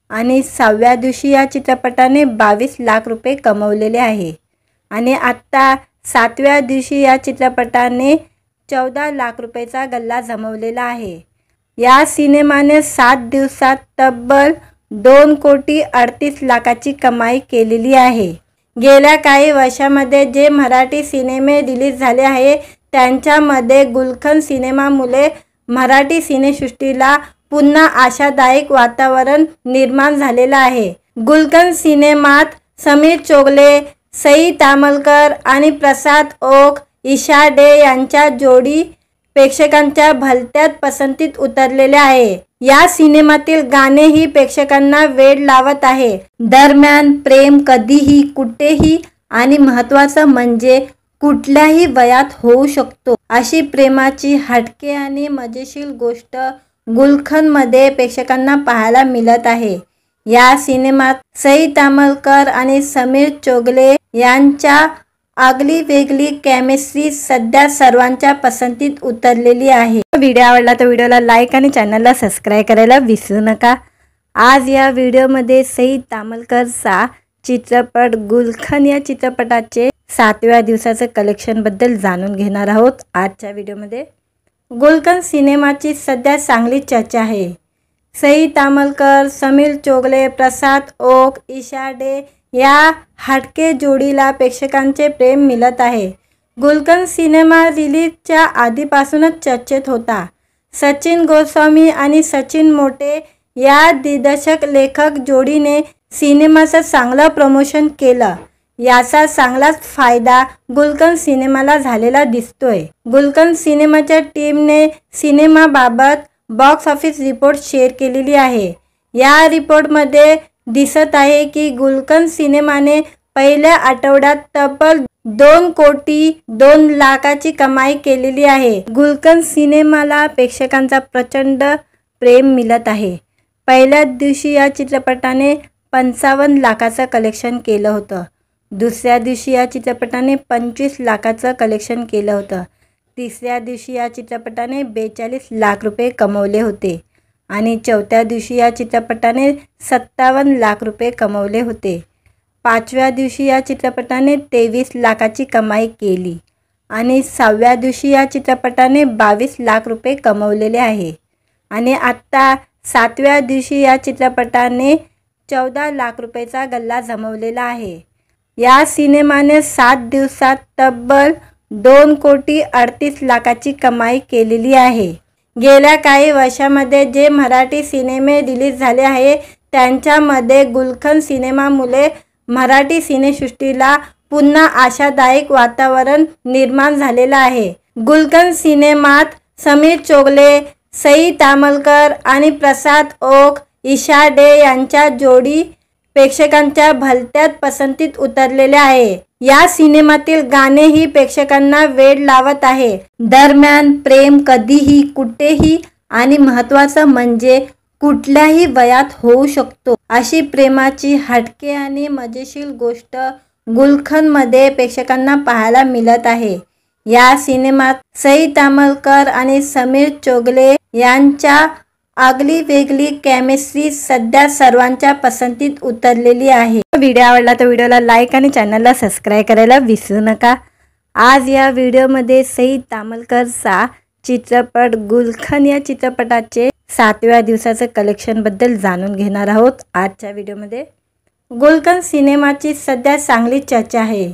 आणि 6व्या दिवशी या चित्रपटाने 22 लाख रुपये कमवलेले आहे आणि आत्ता 7व्या दिवशी या चित्रपटाने 14 लाख रुपयेचा गल्ला जमवलेला आहे। या सिनेमाने 7 दिवसात तब्बल 2,38,00,000ची कमाई केलेली आहे। गेल्या काही वर्षामध्ये जे मराठी सिनेमे रिलीज झाले आहे त्यांच्यामध्ये गुलशन सिनेमामुळे मराठी सिनेसृष्टीला पुन्हा आशादायक वातावरण निर्माण झालेलं आहे। गुलशन सिनेमात समीर चोगले, सई तामलकर आणि प्रसाद ओक, ईशा डे यांच्या जोडी प्रेक्षकांच्या भलत्याच पसंतीत उतरलेले आहे। या सिनेमातील गाणेही प्रेक्षकांना वेड लावत आहे। दरम्यान प्रेम कधीही कुठेही आणि महत्त्वाचं म्हणजे कुठल्याही वयात होऊ शकतो अशी प्रेमाची हटके आणि मजेशीर गोष्ट गुलशनमध्ये प्रेक्षकांना पाहायला मिळत आहे। या सिनेमात सई तामलकर आणि समीर चोगले यांच्या आगली वेगळी केमिस्ट्री सध्या सर्वांच्या पसंतीत उतरलेली आहे। व्हिडिओ आवडला तर व्हिडिओला लाईक आणि चॅनलला सबस्क्राईब करायला विसरू नका। आज या व्हिडिओमध्ये सई तामलकरचा चित्रपट गुलशन या चित्रपटाचे 7व्या दिवसाचं कलेक्शनबद्दल जाणून घेणार आहोत। आजच्या व्हिडिओमध्ये गुलशन सिनेमाची सध्या चांगली चर्चा आहे। सई तामलकर, समीर चोगले, प्रसाद ओक, ईशा डे या हटके जोडीला प्रेक्षकांचे प्रेम मिळत आहे। गुलशन सिनेमा रिलीजच्या आधीपासूनच चर्चेत होता। सचिन गोस्वामी आणि सचिन मोटे या दिग्दर्शक लेखक जोडीने सिनेमाचं चांगलं प्रमोशन केलं। याचा चांगलाच फायदा गुलशन सिनेमाला झालेला दिसतोय। गुलशन सिनेमाच्या टीमने सिनेमाबाबत बॉक्स ऑफिस रिपोर्ट शेअर केलेली आहे। या रिपोर्टमध्ये दिसत आहे की गुलशन सिनेमाने पहिल्या आठवड्यात तब्बल 2 कोटी 2 लाखाची कमाई केलेली आहे। गुलशन सिनेमाला प्रेक्षकांचा प्रचंड प्रेम मिळत आहे। पहिल्या दिवशी या चित्रपटाने 55 लाखाचं कलेक्शन केलं होतं। दुसऱ्या दिवशी या चित्रपटाने 25 लाखाचं कलेक्शन केलं होतं। तिसऱ्या दिवशी या चित्रपटाने 42 लाख रुपये कमवले होते आणि चौथ्या दिवशी या चित्रपटाने 57 लाख रुपये कमवले होते। पाचव्या दिवशी या चित्रपटाने 23 लाखाची कमाई केली आणि 6व्या दिवशी या चित्रपटाने 22 लाख रुपये कमवलेले आहे आणि आत्ता 7व्या दिवशी या चित्रपटाने 14 लाख रुपयेचा गल्ला जमवलेला आहे। या सिनेमाने 7 दिवसात तब्बल 2 कोटी 38 लाखाची कमाई केलेली आहे। गेल्या काही वर्षामध्ये जे मराठी सिनेमे रिलीज झाले आहे त्यांच्यामध्ये गुलशन सिनेमामुळे मराठी सिनेसृष्टीला पुन्हा आशादायक वातावरण निर्माण झालेलं आहे। गुलशन सिनेमात समीर चोगले, सई तामलकर आणि प्रसाद ओक, ईशा डे यांच्या जोडी प्रेक्षकांच्या भलत्याच पसंतीत उतरलेले आहे। या सिनेमातील गाणेही प्रेक्षकांना वेड लावत आहे। दरम्यान प्रेम कधीही कुठेही आणि महत्त्वाचं म्हणजे कुठल्याही वयात होऊ शकतो अशी प्रेमाची हटके आणि मजेशीर गोष्ट गुलशनमध्ये प्रेक्षकांना पाहायला मिळत आहे। या सिनेमात सई तामलकर आणि समीर चोगले यांच्या आगली वेगळी केमिस्ट्री सध्या सर्वांच्या पसंतीत उतरलेली आहे। व्हिडिओ आवडला तर व्हिडिओला लाईक आणि चॅनलला सबस्क्राईब करायला विसरू नका। आज या व्हिडिओमध्ये सई तामलकरचा चित्रपट गुलशन या चित्रपटाचे 7व्या दिवसाचं कलेक्शनबद्दल जाणून घेणार आहोत। आजच्या व्हिडिओमध्ये गुलशन सिनेमाची सध्या चांगली चर्चा आहे।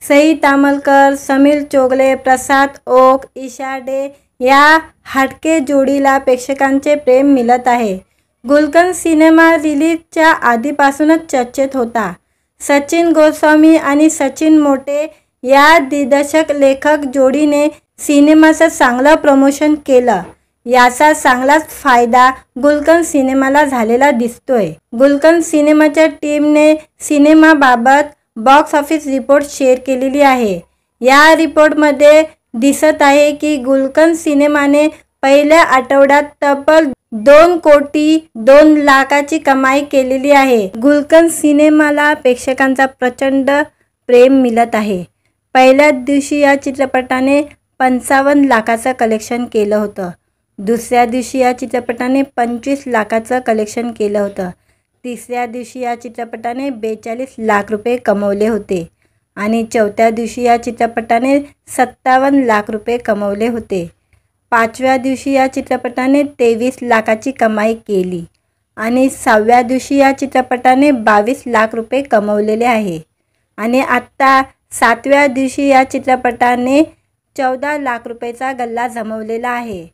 सई तामलकर, समीर चोगले, प्रसाद ओक, ईशा डे या हटके जोडीला प्रेक्षकांचे प्रेम मिळत आहे। गुलशन सिनेमा रिलीजच्या आधीपासूनच चर्चेत होता। सचिन गोस्वामी आणि सचिन मोटे या दिग्दर्शक लेखक जोडीने सिनेमाचं चांगलं प्रमोशन केलं। याचा चांगलाच फायदा गुलशन सिनेमाला झालेला दिसतोय। गुलशन सिनेमाच्या टीमने सिनेमाबाबत बॉक्स ऑफिस रिपोर्ट शेअर केलेली आहे। या रिपोर्टमध्ये दिसत आहे की गुलशन सिनेमाने पहिल्या आठवड्यात तब्बल 2 कोटी 2 लाखाची कमाई केलेली आहे। गुलशन सिनेमाला प्रेक्षकांचा प्रचंड प्रेम मिळत आहे। पहिल्या दिवशी या चित्रपटाने 55 लाखाचं कलेक्शन केलं होतं। दुसऱ्या दिवशी या चित्रपटाने 25 लाखाचं कलेक्शन केलं होतं। तिसऱ्या दिवशी या चित्रपटाने 42 लाख रुपये कमवले होते आणि चौथ्या दिवशी या चित्रपटाने 57 लाख रुपये कमवले होते। पाचव्या दिवशी या चित्रपटाने 23 लाखाची कमाई केली आणि 6व्या दिवशी या चित्रपटाने 22 लाख रुपये कमवलेले आहे आणि आत्ता 7व्या दिवशी या चित्रपटाने 14 लाख रुपयेचा गल्ला जमवलेला आहे।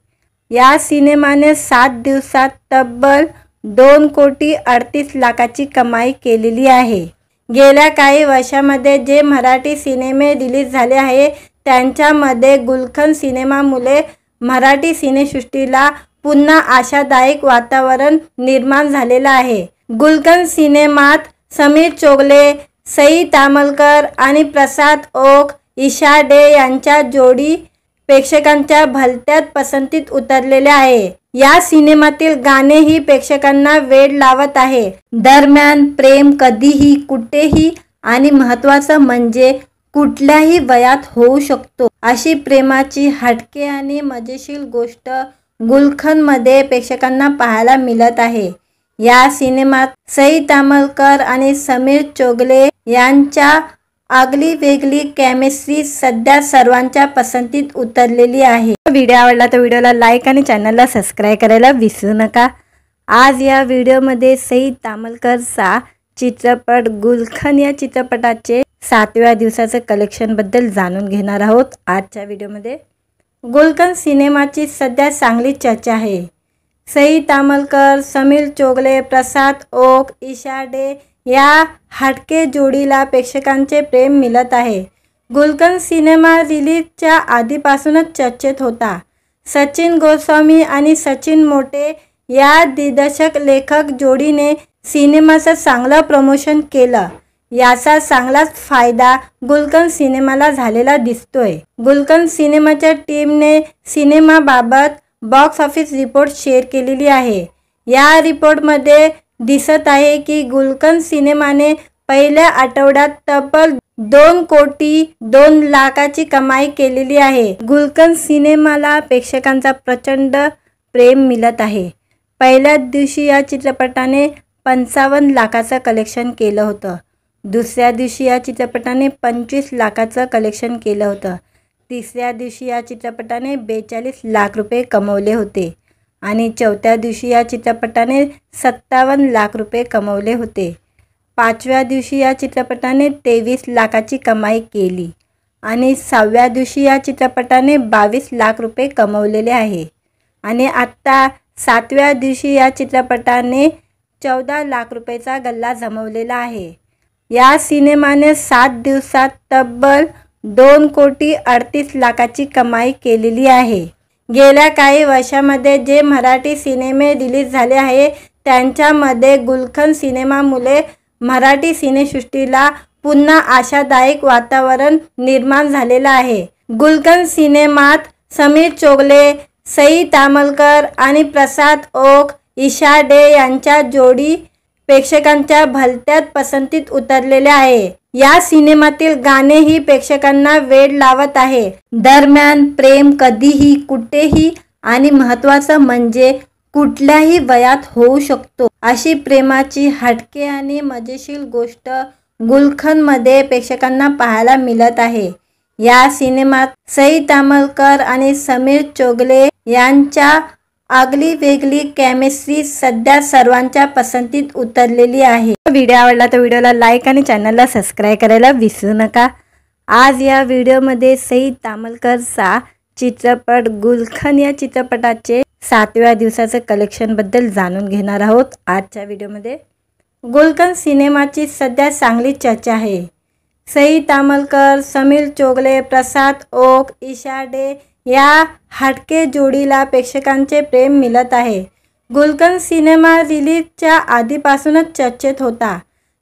या सिनेमाने 7 दिवसात तब्बल 2 कोटी 38 लाखाची कमाई केलेली आहे। गेल्या काही वर्षामध्ये जे मराठी सिनेमे रिलीज झाले आहे त्यांच्यामध्ये गुलशन सिनेमामुळे मराठी सिनेसृष्टीला पुन्हा आशादायक वातावरण निर्माण झालेलं आहे। गुलशन सिनेमात समीर चोगले, सई तामलकर आणि प्रसाद ओक, ईशा डे यांच्या जोडी प्रेक्षकांच्या भलत्याच पसंतीत उतरलेले आहे। या सिनेमातील गाणेही प्रेक्षकांना वेड लावत आहे। दरम्यान प्रेम कधीही कुठेही आणि महत्त्वाचं म्हणजे कुठल्याही वयात होऊ शकतो अशी प्रेमाची हटके आणि मजेशीर गोष्ट गुलशनमध्ये प्रेक्षकांना पाहायला मिळत आहे। या सिनेमात सई तामलकर आणि समीर चोगले यांच्या आगली वेगळी केमिस्ट्री सध्या सर्वांच्या पसंतीत उतरलेली आहे। व्हिडिओ आवडला तर व्हिडिओला लाईक आणि चॅनलला सबस्क्राईब करायला विसरू नका। आज या व्हिडिओमध्ये सई तामलकरचा चित्रपट गुलशन या चित्रपटाचे 7व्या दिवसाचं कलेक्शनबद्दल जाणून घेणार आहोत। आजच्या व्हिडिओमध्ये गुलशन सिनेमाची सध्या चांगली चर्चा आहे। सई तामलकर, समीर चोगले, प्रसाद ओक, ईशा डे या हटके जोडीला प्रेक्षकांचे प्रेम मिळत आहे। गुलशन सिनेमा रिलीजच्या आधीपासूनच चर्चेत होता। सचिन गोस्वामी आणि सचिन मोटे या दिग्दर्शक लेखक जोडीने सिनेमाचं चांगलं प्रमोशन केलं। याचा चांगलाच फायदा गुलशन सिनेमाला झालेला दिसतोय। गुलशन सिनेमाच्या टीमने सिनेमाबाबत बॉक्स ऑफिस रिपोर्ट शेअर केलेली आहे। या रिपोर्टमध्ये दिसत आहे की गुलशन सिनेमाने पहिल्या आठवड्यात तब्बल 2 कोटी 2 लाखाची कमाई केलेली आहे। गुलशन सिनेमाला प्रेक्षकांचा प्रचंड प्रेम मिळत आहे। पहिल्या दिवशी या चित्रपटाने 55 लाखाचं कलेक्शन केलं होतं। दुसऱ्या दिवशी या चित्रपटाने 25 लाखाचं कलेक्शन केलं होतं। तिसऱ्या दिवशी या चित्रपटाने 42 लाख रुपये कमवले होते आणि चौथ्या दिवशी या चित्रपटाने 57 लाख रुपये कमवले होते। पाचव्या दिवशी या चित्रपटाने 23 लाखाची कमाई केली आणि 6व्या दिवशी या चित्रपटाने 22 लाख रुपये कमवलेले आहे आणि आत्ता 7व्या दिवशी या चित्रपटाने 14 लाख रुपयेचा गल्ला जमवलेला आहे। या सिनेमाने 7 दिवसात तब्बल 2 कोटी 38 लाखाची कमाई केलेली आहे। गेल्या काही वर्षामध्ये जे मराठी सिनेमे रिलीज झाले आहे त्यांच्यामध्ये गुलशन सिनेमामुळे मराठी सिनेसृष्टीला पुन्हा आशादायक वातावरण निर्माण झालेलं आहे। गुलशन सिनेमात समीर चोगले, सई तामलकर आणि प्रसाद ओक, ईशा डे यांच्या जोडी प्रेक्षकांच्या भलत्याच पसंतीत उतरलेले आहे। या सिनेमातील गाणेही प्रेक्षकांना वेड लावत आहे। दरम्यान प्रेम कधीही कुठेही आणि महत्त्वाचं म्हणजे कुठल्याही वयात होऊ शकतो अशी प्रेमाची हटके आणि मजेशीर गोष्ट गुलशनमध्ये प्रेक्षकांना पाहायला मिळत आहे। या सिनेमात सई तामलकर आणि समीर चोगले यांच्या आगली वेगळी केमिस्ट्री सध्या सर्वांच्या पसंतीत उतरलेली आहे। व्हिडिओ आवडला तर व्हिडिओला लाईक आणि चॅनलला सबस्क्राईब करायला विसरू नका। आज या व्हिडिओमध्ये सई तामलकरचा चित्रपट गुलशन या चित्रपटाचे 7व्या दिवसाचं कलेक्शनबद्दल जाणून घेणार आहोत आजच्या व्हिडिओमध्ये। गुलशन सिनेमाची सध्या चांगली चर्चा आहे। सई तामलकर, समीर चोगले, प्रसाद ओक, ईशा डे या हटके जोडीला प्रेक्षकांचे प्रेम मिळत आहे। गुलशन सिनेमा रिलीजच्या आधीपासूनच चर्चेत होता।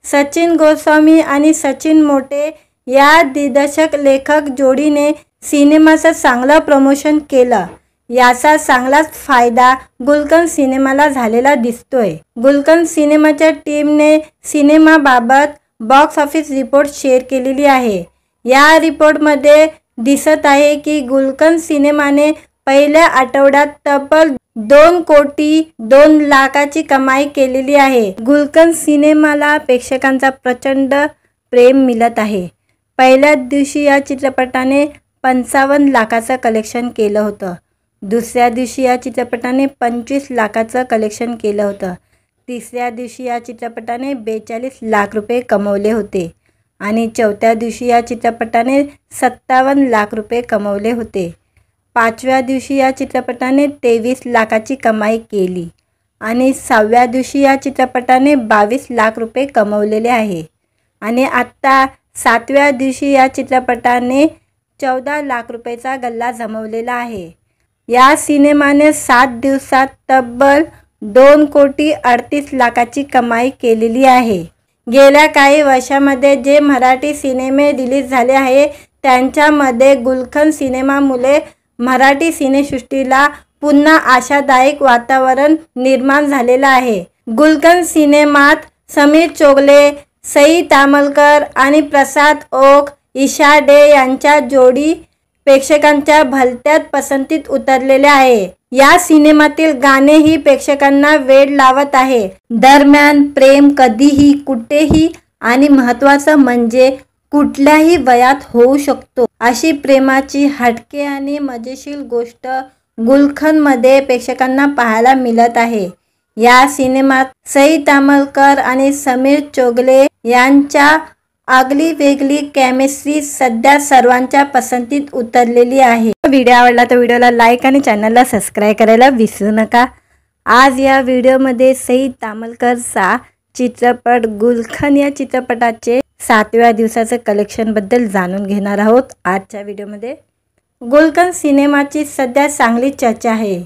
सचिन गोस्वामी आणि सचिन मोटे या दिग्दर्शक लेखक जोडीने सिनेमाचं चांगलं प्रमोशन केलं। याचा चांगलाच फायदा गुलशन सिनेमाला झालेला दिसतोय। गुलशन सिनेमाच्या टीमने सिनेमाबाबत बॉक्स ऑफिस रिपोर्ट शेअर केलेली आहे। या रिपोर्टमध्ये दिसत आहे की गुलशन सिनेमाने पहिल्या आठवड्यात तब्बल 2 कोटी 2 लाखाची कमाई केलेली आहे। गुलशन सिनेमाला प्रेक्षकांचा प्रचंड प्रेम मिळत आहे। पहिल्या दिवशी या चित्रपटाने 55 लाखाचं कलेक्शन केलं होतं। दुसऱ्या दिवशी या चित्रपटाने 25 लाखाचं कलेक्शन केलं होतं। तिसऱ्या दिवशी या चित्रपटाने 42 लाख रुपये कमवले होते आणि चौथ्या दिवशी या चित्रपटाने 57 लाख रुपये कमवले होते। पाचव्या दिवशी या चित्रपटाने 23 लाखाची कमाई केली आणि 6व्या दिवशी या चित्रपटाने 22 लाख रुपये कमवलेले आहे आणि आत्ता 7व्या दिवशी या चित्रपटाने 14 लाख रुपयेचा गल्ला जमवलेला आहे। या सिनेमाने 7 दिवसात तब्बल 2 कोटी 38 लाखाची कमाई केलेली आहे। गेल्या काही वर्षामध्ये जे मराठी सिनेमे रिलीज झाले आहे त्यांच्यामध्ये गुलशन सिनेमामुळे मराठी सिनेसृष्टीला पुन्हा आशादायक वातावरण निर्माण झालेलं आहे। गुलशन सिनेमात समीर चोगले, सई तामलकर आणि प्रसाद ओक, ईशा डे यांच्या जोडी प्रेक्षकांच्या भलत्याच पसंतीत उतरलेले आहे। या सिनेमातील गाणेही प्रेक्षकांना वेड लावत आहे। दरम्यान प्रेम कधीही कुठेही आणि महत्त्वाचं म्हणजे कुठल्याही वयात होऊ शकतो अशी प्रेमाची हटके आणि मजेशीर गोष्ट गुलशनमध्ये प्रेक्षकांना पाहायला मिळत आहे। या सिनेमात सई तामलकर आणि समीर चोगले यांच्या आगली वेगळी केमिस्ट्री सध्या सर्वांच्या पसंतीत उतरलेली आहे। व्हिडिओ आवडला तर व्हिडिओला लाईक आणि चॅनलला सबस्क्राईब करायला विसरू नका। आज या व्हिडिओमध्ये सई तामलकरचा चित्रपट गुलशन या चित्रपटाचे 7व्या दिवसाचं कलेक्शनबद्दल जाणून घेणार आहोत आजच्या व्हिडिओमध्ये। गुलशन सिनेमाची सध्या चांगली चर्चा आहे।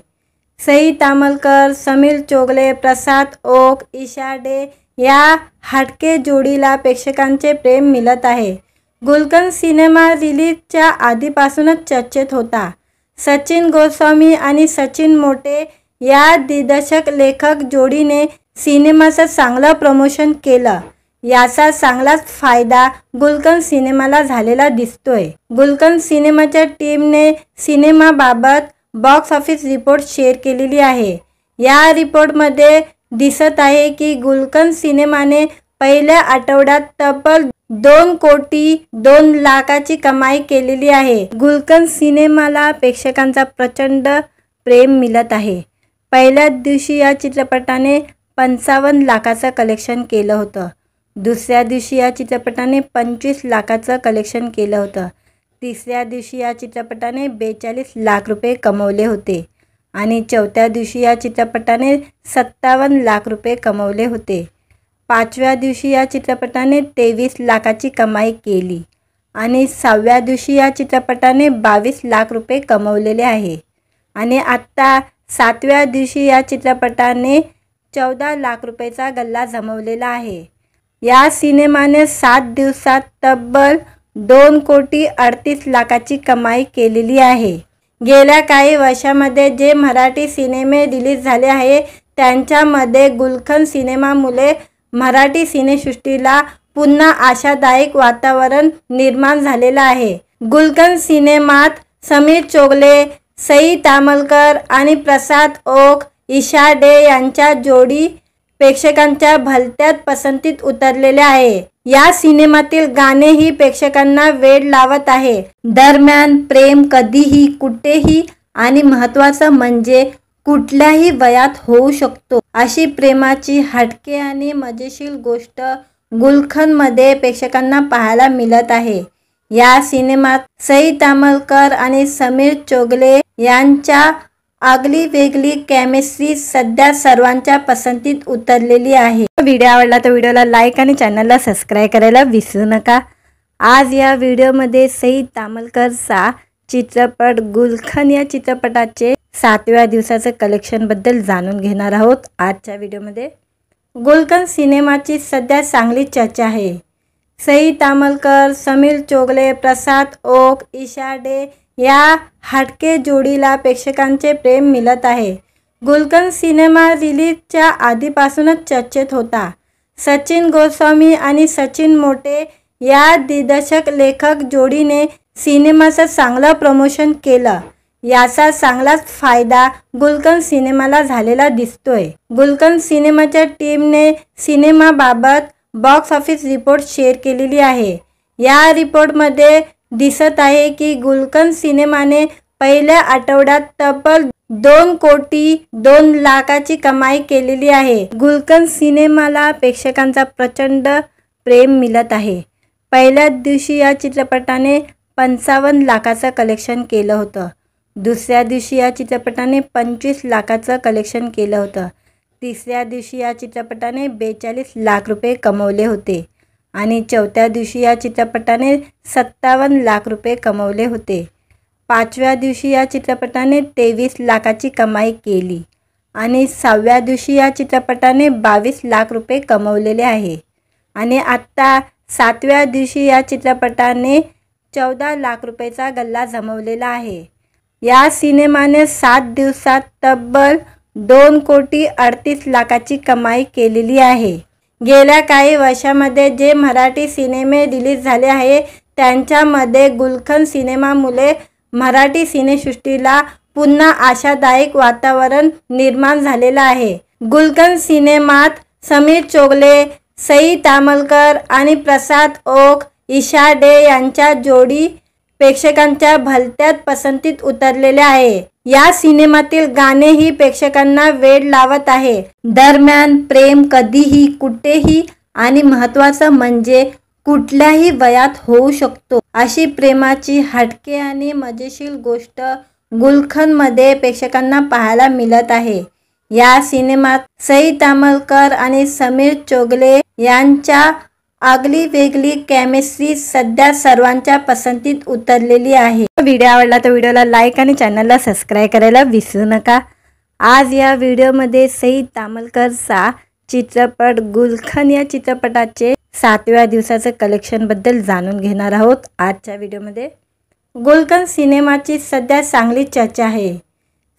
सई तामलकर, समीर चोगले, प्रसाद ओक, ईशा डे या हटके जोडीला प्रेक्षकांचे प्रेम मिळत आहे। गुलशन सिनेमा रिलीजच्या आधीपासूनच चर्चेत होता। सचिन गोस्वामी आणि सचिन मोटे या दिग्दर्शक लेखक जोडीने सिनेमाचं चांगलं प्रमोशन केलं। याचा चांगलाच फायदा गुलशन सिनेमाला झालेला दिसतोय। गुलशन सिनेमाच्या टीमने सिनेमाबाबत बॉक्स ऑफिस रिपोर्ट शेअर केलेली आहे। या रिपोर्टमध्ये दिसत आहे की गुलशन सिनेमाने पहिल्या आठवड्यात तब्बल 2 कोटी 2 लाखाची कमाई केलेली आहे। गुलशन सिनेमाला प्रेक्षकांचा प्रचंड प्रेम मिळत आहे। पहिल्या दिवशी या चित्रपटाने 55 लाखाचं कलेक्शन केलं होतं। दुसऱ्या दिवशी या चित्रपटाने 25 लाखाचं कलेक्शन केलं होतं। तिसऱ्या दिवशी या चित्रपटाने 42 लाख रुपये कमवले होते आणि चौथ्या दिवशी या चित्रपटाने 57 लाख रुपये कमवले होते। पाचव्या दिवशी या चित्रपटाने 23 लाखाची कमाई केली आणि 6व्या दिवशी या चित्रपटाने 22 लाख रुपये कमवलेले आहे आणि आत्ता 7व्या दिवशी या चित्रपटाने 14 लाख रुपयेचा गल्ला जमवलेला आहे। या सिनेमाने 7 दिवसात तब्बल 2 कोटी 38 लाखाची कमाई केलेली आहे। गेल्या काही वर्षामध्ये जे मराठी सिनेमे रिलीज झाले आहे त्यांच्यामध्ये गुलशन सिनेमामुळे मराठी सिनेसृष्टीला पुन्हा आशादायक वातावरण निर्माण झालेलं आहे। गुलशन सिनेमात समीर चोगले, सई तामलकर आणि प्रसाद ओक, ईशा डे यांच्या जोडी प्रेक्षकांच्या भलत्याच पसंतीत उतरलेल्या आहे। या सिनेमातील गाणेही प्रेक्षकांना वेड लावत आहे। दरम्यान प्रेम कधीही कुठेही आणि महत्त्वाचं म्हणजे कुठल्याही वयात होऊ शकतो अशी प्रेमाची हटके आणि मजेशीर गोष्ट गुलशनमध्ये प्रेक्षकांना पाहायला मिळत आहे। या सिनेमात सई तामलकर आणि समीर चोगले यांच्या आगली वेगळी केमिस्ट्री सध्या सर्वांच्या पसंतीत उतरलेली आहे। व्हिडिओ आवडला तर व्हिडिओला लाईक आणि चॅनलला सबस्क्राईब करायला विसरू नका। आज या व्हिडिओमध्ये सई तामलकरचा चित्रपट गुलशन या चित्रपटाचे 7व्या दिवसाचं कलेक्शनबद्दल जाणून घेणार आहोत। आजच्या व्हिडिओमध्ये गुलशन सिनेमाची सध्या चांगली चर्चा आहे। सई तामलकर, समीर चोगले, प्रसाद ओक, ईशा डे या हटके जोडीला प्रेक्षकांचे प्रेम मिळत आहे। गुलशन सिनेमा रिलीजच्या आधीपासूनच चर्चेत होता। सचिन गोस्वामी आणि सचिन मोटे या दिग्दर्शक लेखक जोडीने सिनेमाचं चांगलं प्रमोशन केलं। याचा चांगलाच फायदा गुलशन सिनेमाला झालेला दिसतोय। गुलशन सिनेमाच्या टीमने सिनेमाबाबत बॉक्स ऑफिस रिपोर्ट शेअर केलेली आहे। या रिपोर्टमध्ये दिसत आहे की गुलशन सिनेमाने पहिल्या आठवड्यात तब्बल 2 कोटी 2 लाखाची कमाई केलेली आहे। गुलशन सिनेमाला प्रेक्षकांचा प्रचंड प्रेम मिळत आहे। पहिल्या दिवशी या चित्रपटाने 55 लाखाचं कलेक्शन केलं होतं। दुसऱ्या दिवशी या चित्रपटाने 25 लाखाचं कलेक्शन केलं होतं। तिसऱ्या दिवशी या चित्रपटाने 42 लाख रुपये कमवले होते आणि चौथ्या दिवशी या चित्रपटाने 57 लाख रुपये कमवले होते। पाचव्या दिवशी या चित्रपटाने 23 लाखाची कमाई केली आणि 6व्या दिवशी या चित्रपटाने 22 लाख रुपये कमवलेले आहे आणि आत्ता 7व्या दिवशी या चित्रपटाने 14 लाख रुपयेचा गल्ला जमवलेला आहे। या सिनेमाने 7 दिवसात तब्बल 2 कोटी 38 लाखाची कमाई केलेली आहे। गेल्या काही वर्षामध्ये जे मराठी सिनेमे रिलीज झाले आहे त्यांच्यामध्ये गुलशन सिनेमामुळे मराठी सिनेसृष्टीला पुन्हा आशादायक वातावरण निर्माण झालेलं आहे। गुलशन सिनेमात समीर चोगले, सई तामलकर आणि प्रसाद ओक, ईशा डे यांच्या जोडी प्रेक्षकांच्या भलत्याच पसंतीत उतरलेल्या आहे। या सिनेमातील गाणेही प्रेक्षकांना वेड लावत आहे। दरम्यान प्रेम कधीही कुठेही आणि महत्त्वाचं म्हणजे कुठल्याही वयात होऊ शकतो अशी प्रेमाची हटके आणि मजेशीर गोष्ट गुलशनमध्ये प्रेक्षकांना पाहायला मिळत आहे। या सिनेमात सई तामलकर आणि समीर चोगले यांच्या आगली वेगळी केमिस्ट्री सध्या सर्वांच्या पसंतीत उतरलेली आहे। व्हिडिओ आवडला तर व्हिडिओला लाईक आणि चॅनलला सबस्क्राईब करायला विसरू नका। आज या व्हिडिओमध्ये सई तामलकरचा चित्रपट गुलखन या चित्रपटाचे 7व्या दिवसाचं कलेक्शनबद्दल जाणून घेणार आहोत आजच्या व्हिडिओमध्ये। गुलखन सिनेमाची सध्या चांगली चर्चा आहे।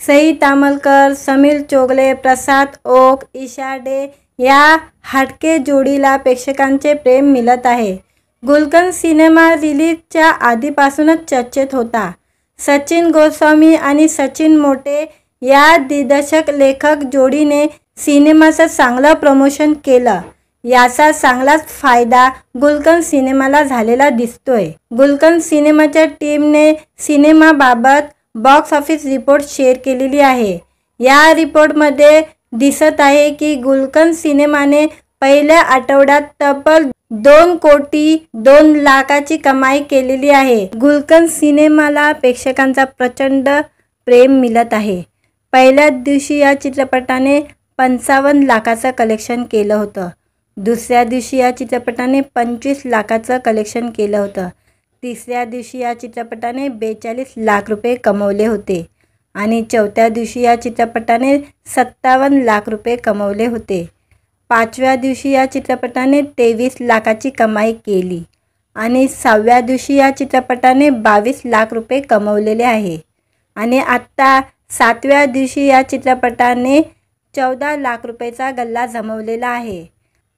सई तामलकर, समीर चोगले, प्रसाद ओक, ईशा डे या हटके जोडीला प्रेक्षकांचे प्रेम मिळत आहे। गुलखन सिनेमा रिलीजच्या आधीपासूनच चर्चेत होता। सचिन गोस्वामी आणि सचिन मोटे या दिग्दर्शक लेखक जोडीने सिनेमाचं चांगलं प्रमोशन केलं। याचा चांगलाच फायदा गुलखन सिनेमाला झालेला दिसतोय। गुलखन सिनेमाच्या टीमने सिनेमाबाबत बॉक्स ऑफिस रिपोर्ट शेअर केलेली आहे। या रिपोर्टमध्ये दिसत आहे की गुलखन सिनेमाने पहिल्या आठवड्यात तब्बल 2 कोटी 2 लाखाची कमाई केलेली आहे। गुलखन सिनेमाला प्रेक्षकांचा प्रचंड प्रेम मिळत आहे। पहिल्याच दिवशी या चित्रपटाने 55 लाखाचं कलेक्शन केलं होतं। दुसऱ्या दिवशी या चित्रपटाने 25 लाखाचं कलेक्शन केलं होतं। तिसऱ्या दिवशी या चित्रपटाने 42 लाख रुपये कमवले होते आणि चौथ्या दिवशी या चित्रपटाने 57 लाख रुपये कमवले होते। 5व्या दिवशी या चित्रपटाने 23 लाखाची कमाई केली आणि 6व्या दिवशी या चित्रपटाने 22 लाख रुपये कमवलेले आहे आणि आत्ता 7व्या दिवशी या चित्रपटाने 14 लाख रुपयेचा गल्ला जमवलेला आहे।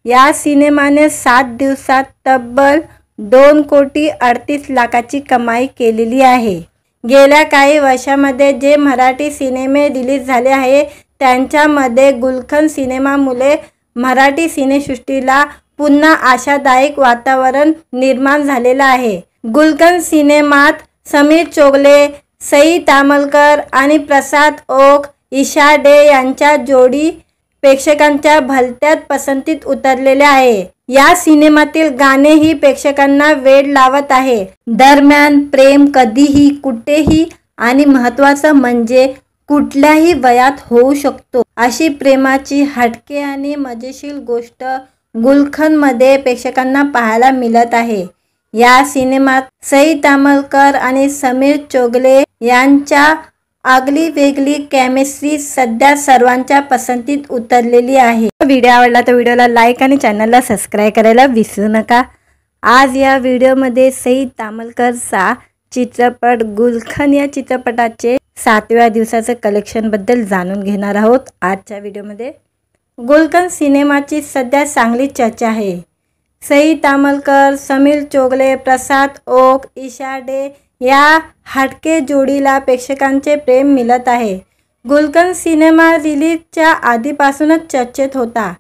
या सिनेमाने 7 दिवसात तब्बल 2 कोटी 38 लाखाची कमाई केलेली आहे। गेल्या काही वर्षामध्ये जे मराठी सिनेमे रिलीज झाले आहे त्यांच्यामध्ये गुलखन सिनेमामुळे मराठी सिनेसृष्टीला पुन्हा आशादायक वातावरण निर्माण झालेलं आहे। गुलखन सिनेमात समीर चोगले, सई तामलकर आणि प्रसाद ओक, ईशा डे यांच्या जोडी प्रेक्षकांच्या भलत्याच पसंतीत उतरलेल्या आहे। या सिनेमातील गाणेही प्रेक्षकांना वेड लावत आहे। दरम्यान प्रेम कधीही कुठेही आणि महत्त्वाचं म्हणजे कुठल्याही वयात होऊ शकतो अशी प्रेमाची हटके आणि मजेशीर गोष्ट गुलखनमध्ये प्रेक्षकांना पाहायला मिळत आहे। या सिनेमात सई तामलकर आणि समीर चोगले यांच्या आगली वेगळी केमिस्ट्री सध्या सर्वांच्या पसंतीत उतरलेली आहे। व्हिडिओ आवडला तर व्हिडिओला लाईक आणि चॅनलला सबस्क्राईब करायला विसरू नका। आज या व्हिडिओमध्ये सई तामलकरचा चित्रपट गुलखन या चित्रपटाचे 7व्या दिवसाचं कलेक्शनबद्दल जाणून घेणार आहोत आजच्या व्हिडिओमध्ये। गुलखन सिनेमाची सध्या चांगली चर्चा आहे। सई तामलकर, समीर चोगले, प्रसाद ओक, ईशा डे या हटके जोडीला प्रेक्षकांचे प्रेम मिळत आहे। गुलखन सिनेमा रिलीजच्या आधीपासूनच चर्चेत होता।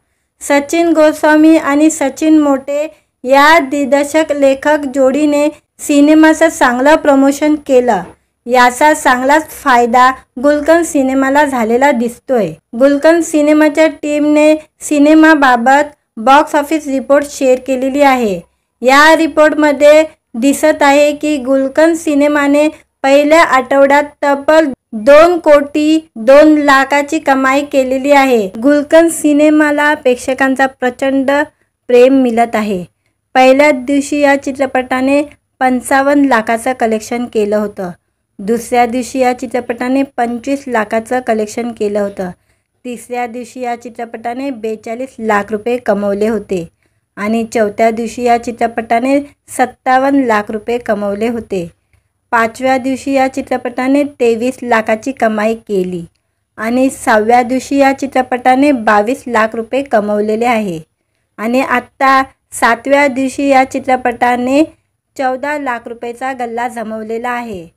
सचिन गोस्वामी आणि सचिन मोटे या दिग्दर्शक लेखक जोडीने सिनेमाचं चांगलं प्रमोशन केलं। याचा चांगलाच फायदा गुलखन सिनेमाला झालेला दिसतोय। गुलखन सिनेमाच्या टीमने सिनेमाबाबत बॉक्स ऑफिस रिपोर्ट शेअर केलेली आहे। या रिपोर्टमध्ये दिसत आहे की गुलखन सिनेमाने पहिल्या आठवड्यात तब्बल 2 कोटी 2 लाखाची कमाई केलेली आहे। गुलखन सिनेमाला प्रेक्षकांचा प्रचंड प्रेम मिळत आहे। पहिल्याच दिवशी या चित्रपटाने 55 लाखाचं कलेक्शन केलं होतं। दुसऱ्या दिवशी या चित्रपटाने 25 लाखाचं कलेक्शन केलं होतं। तिसऱ्या दिवशी या चित्रपटाने 42 लाख रुपये कमवले होते आणि चौथ्या दिवशी या चित्रपटाने 57 लाख रुपये कमवले होते। 5व्या दिवशी या चित्रपटाने 23 लाखाची कमाई केली आणि 6व्या दिवशी या चित्रपटाने 22 लाख रुपये कमवलेले आहे आणि आत्ता 7व्या दिवशी या चित्रपटाने 14 लाख रुपयेचा गल्ला जमवलेला आहे।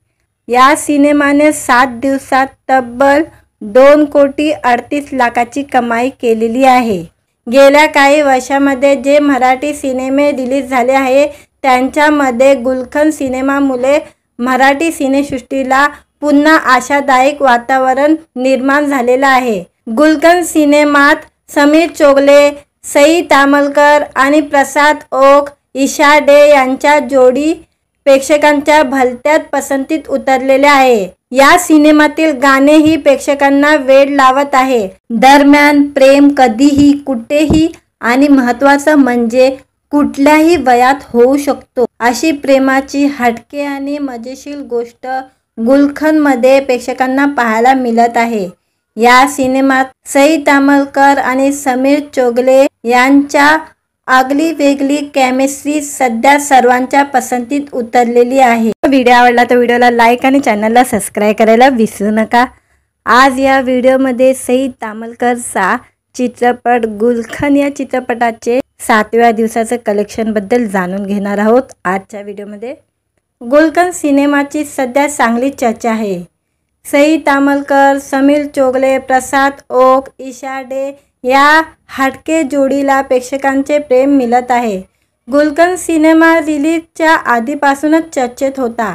या सिनेमाने 7 दिवसात तब्बल 2 कोटी 38 लाखाची कमाई केलेली आहे। गेल्या काही वर्षामध्ये जे मराठी सिनेमे रिलीज झाले आहे त्यांच्यामध्ये गुलखन सिनेमामुळे मराठी सिनेसृष्टीला पुन्हा आशादायक वातावरण निर्माण झालेलं आहे। गुलखन सिनेमात समीर चोगले, सई तामलकर आणि प्रसाद ओक, ईशा डे यांच्या जोडी प्रेक्षकांच्या भलत्याच पसंतीत उतरलेल्या आहे। या सिनेमातील गाणेही प्रेक्षकांना वेड लावत आहे। दरम्यान प्रेम कधीही कुठेही आणि महत्त्वाचं म्हणजे कुठल्याही वयात होऊ शकतो अशी प्रेमाची हटके आणि मजेशीर गोष्ट गुलखनमध्ये प्रेक्षकांना पाहायला मिळत आहे। या सिनेमात सई तामलकर आणि समीर चोगले यांच्या आगली वेगळी केमिस्ट्री सध्या सर्वांच्या पसंतीत उतरलेली आहे। व्हिडिओ आवडला तर व्हिडिओला लाईक आणि चॅनलला सबस्क्राईब करायला विसरू नका। आज या व्हिडिओमध्ये सई तामलकरचा चित्रपट गुलखन या चित्रपटाचे 7व्या दिवसाचं कलेक्शन बद्दल जाणून घेणार आहोत। आजच्या व्हिडिओमध्ये गुलखन सिनेमाची सध्या चांगली चर्चा आहे। सई तामलकर, समीर चोगले, प्रसाद ओक, ईशा डे या हटके जोडीला प्रेक्षकांचे प्रेम मिळत आहे। गुलखन सिनेमा रिलीजच्या आधीपासूनच चर्चेत होता।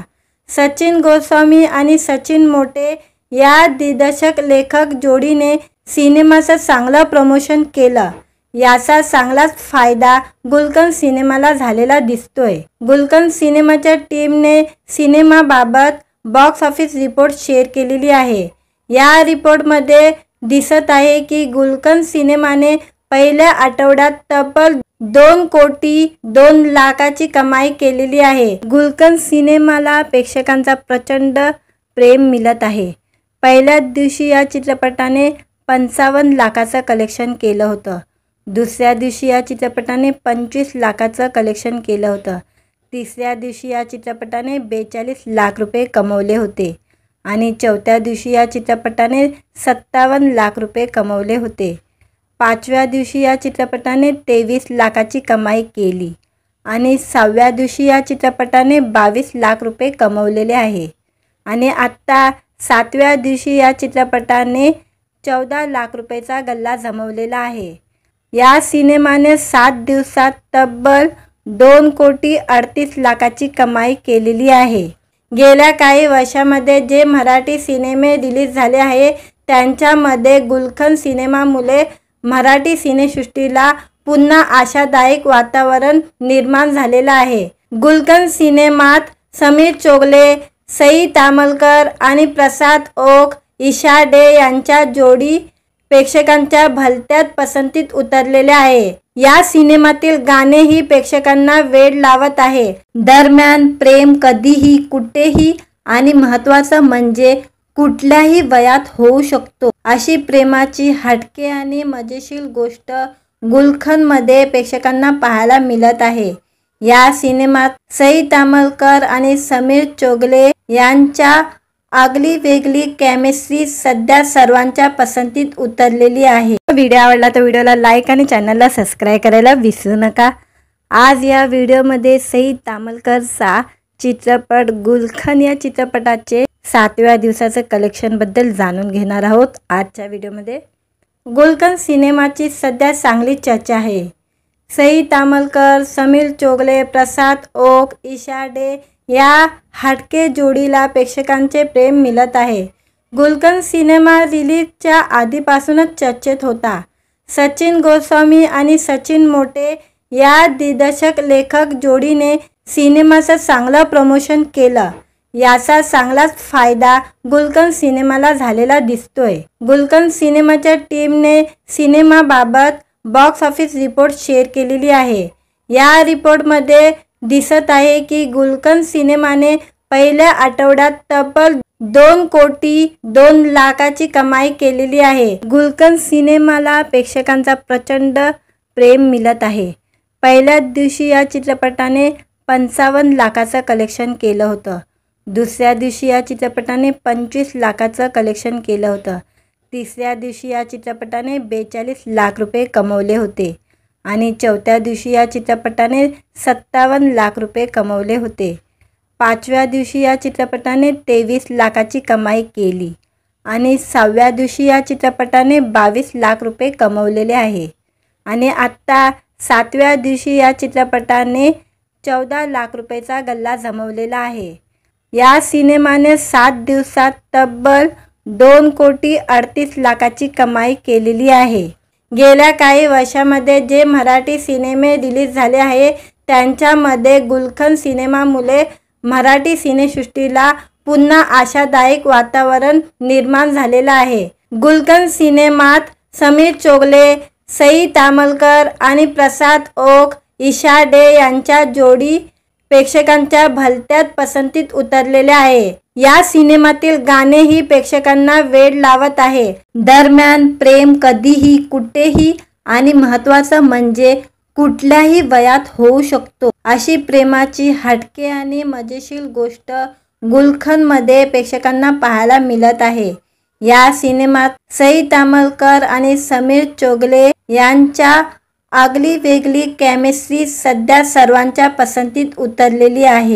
सचिन गोस्वामी आणि सचिन मोटे या दिग्दर्शक लेखक जोडीने सिनेमाचं चांगलं प्रमोशन केलं। याचा चांगलाच फायदा गुलखन सिनेमाला झालेला दिसतोय। गुलखन सिनेमाच्या टीमने सिनेमाबाबत बॉक्स ऑफिस रिपोर्ट शेअर केलेली आहे। या रिपोर्टमध्ये दिसत आहे की गुलखन सिनेमाने पहिल्या आठवड्यात तब्बल 2 कोटी 2 लाखाची कमाई केलेली आहे। गुलखन सिनेमाला प्रेक्षकांचा प्रचंड प्रेम मिळत आहे। पहिल्याच दिवशी या चित्रपटाने 55 लाखाचं कलेक्शन केलं होतं। दुसऱ्या दिवशी या चित्रपटाने 25 लाखाचं कलेक्शन केलं होतं। तिसऱ्या दिवशी या चित्रपटाने 42 लाख रुपये कमवले होते आणि चौथ्या दिवशी या चित्रपटाने 57 लाख रुपये कमवले होते। 5व्या दिवशी या चित्रपटाने 23 लाखाची कमाई केली आणि 6व्या दिवशी या चित्रपटाने 22 लाख रुपये कमवलेले आहे आणि आत्ता 7व्या दिवशी या चित्रपटाने 14 लाख रुपयेचा गल्ला जमवलेला आहे। या सिनेमाने 7 दिवसात तब्बल 2 कोटी 38 लाखाची कमाई केलेली आहे। गेल्या काही वर्षामध्ये जे मराठी सिनेमे रिलीज झाले आहे त्यांच्यामध्ये गुलखन सिनेमामुळे मराठी सिनेसृष्टीला पुन्हा आशादायक वातावरण निर्माण झालेलं आहे। गुलखन सिनेमात समीर चोगले, सई तामलकर आणि प्रसाद ओक, ईशा डे यांच्या जोडी प्रेक्षकांच्या भलत्याच पसंतीत उतरलेले आहे। या सिनेमातील गाणेही प्रेक्षकांना वेड लावत आहे। दरम्यान प्रेम कधीही कुठेही आणि महत्त्वाचं म्हणजे कुठल्याही वयात होऊ शकतो अशी प्रेमाची हटके आणि मजेशीर गोष्ट गुलखनमध्ये प्रेक्षकांना पाहायला मिळत आहे। या सिनेमात सई तामलकर आणि समीर चोगले यांच्या आगली वेगळी केमिस्ट्री सध्या सर्वांच्या पसंतीत उतरलेली आहे। व्हिडिओ आवडला तर व्हिडिओला लाईक आणि चॅनलला सबस्क्राईब करायला विसरू नका। आज या व्हिडिओमध्ये सई तामलकरचा चित्रपट गुलखन या चित्रपटाचे 7व्या दिवसाचं कलेक्शन बद्दल जाणून घेणार आहोत। आजच्या व्हिडिओमध्ये गुलखन सिनेमाची सध्या चांगली चर्चा आहे। सई तामलकर, समीर चोगले, प्रसाद ओक, ईशा डे या हटके जोडीला प्रेक्षकांचे प्रेम मिळत आहे। गुलखन सिनेमा रिलीजच्या आधीपासूनच चर्चेत होता। सचिन गोस्वामी आणि सचिन मोटे या दिग्दर्शक लेखक जोडीने सिनेमाचं चांगलं प्रमोशन केलं। याचा चांगलाच फायदा गुलखन सिनेमाला झालेला दिसतोय। गुलखन सिनेमाच्या टीमने सिनेमाबाबत बॉक्स ऑफिस रिपोर्ट शेअर केलेली आहे। या रिपोर्टमध्ये दिसत आहे की गुलखन सिनेमाने पहिल्या आठवड्यात तब्बल 2 कोटी 2 लाखाची कमाई केलेली आहे। गुलखन सिनेमाला प्रेक्षकांचा प्रचंड प्रेम मिळत आहे। पहिल्याच दिवशी या चित्रपटाने 55 लाखाचं कलेक्शन केलं होतं। दुसऱ्या दिवशी या चित्रपटाने 25 लाखाचं कलेक्शन केलं होतं। तिसऱ्या दिवशी या चित्रपटाने 42 लाख रुपये कमवले होते आणि चौथ्या दिवशी या चित्रपटाने 57 लाख रुपये कमवले होते। 5व्या दिवशी या चित्रपटाने 23 लाखाची कमाई केली आणि 6व्या दिवशी या चित्रपटाने 22 लाख रुपये कमवलेले आहे आणि आत्ता 7व्या दिवशी या चित्रपटाने 14 लाख रुपयेचा गल्ला जमवलेला आहे। या सिनेमाने 7 दिवसात तब्बल 2 कोटी 38 लाखाची कमाई केलेली आहे। गेल्या काही वर्षामध्ये जे मराठी सिनेमे रिलीज झाले आहे त्यांच्यामध्ये गुलखन सिनेमामुळे मराठी सिनेसृष्टीला पुन्हा आशादायक वातावरण निर्माण झालेलं आहे। गुलखन सिनेमात समीर चोगले, सई तामलकर आणि प्रसाद ओक, ईशा डे यांच्या जोडी प्रेक्षकांच्या भलत्याच पसंतीत उतरलेले आहे. या सिनेमातील गाणेही प्रेक्षकांना वेड लावत आहे. दरम्यान प्रेम कधीही कुठेही आणि महत्त्वाचं म्हणजे कुठल्याही वयात होऊ शकतो अशी प्रेमाची हटके आणि मजेशीर गोष्ट गुलखनमध्ये प्रेक्षकांना पाहायला मिळत आहे. या सिनेमात सई तामलकर आणि समीर चौगले यांच्या आगली वेगळी केमिस्ट्री सध्या सर्वांच्या पसंतीत उतरलेली आहे.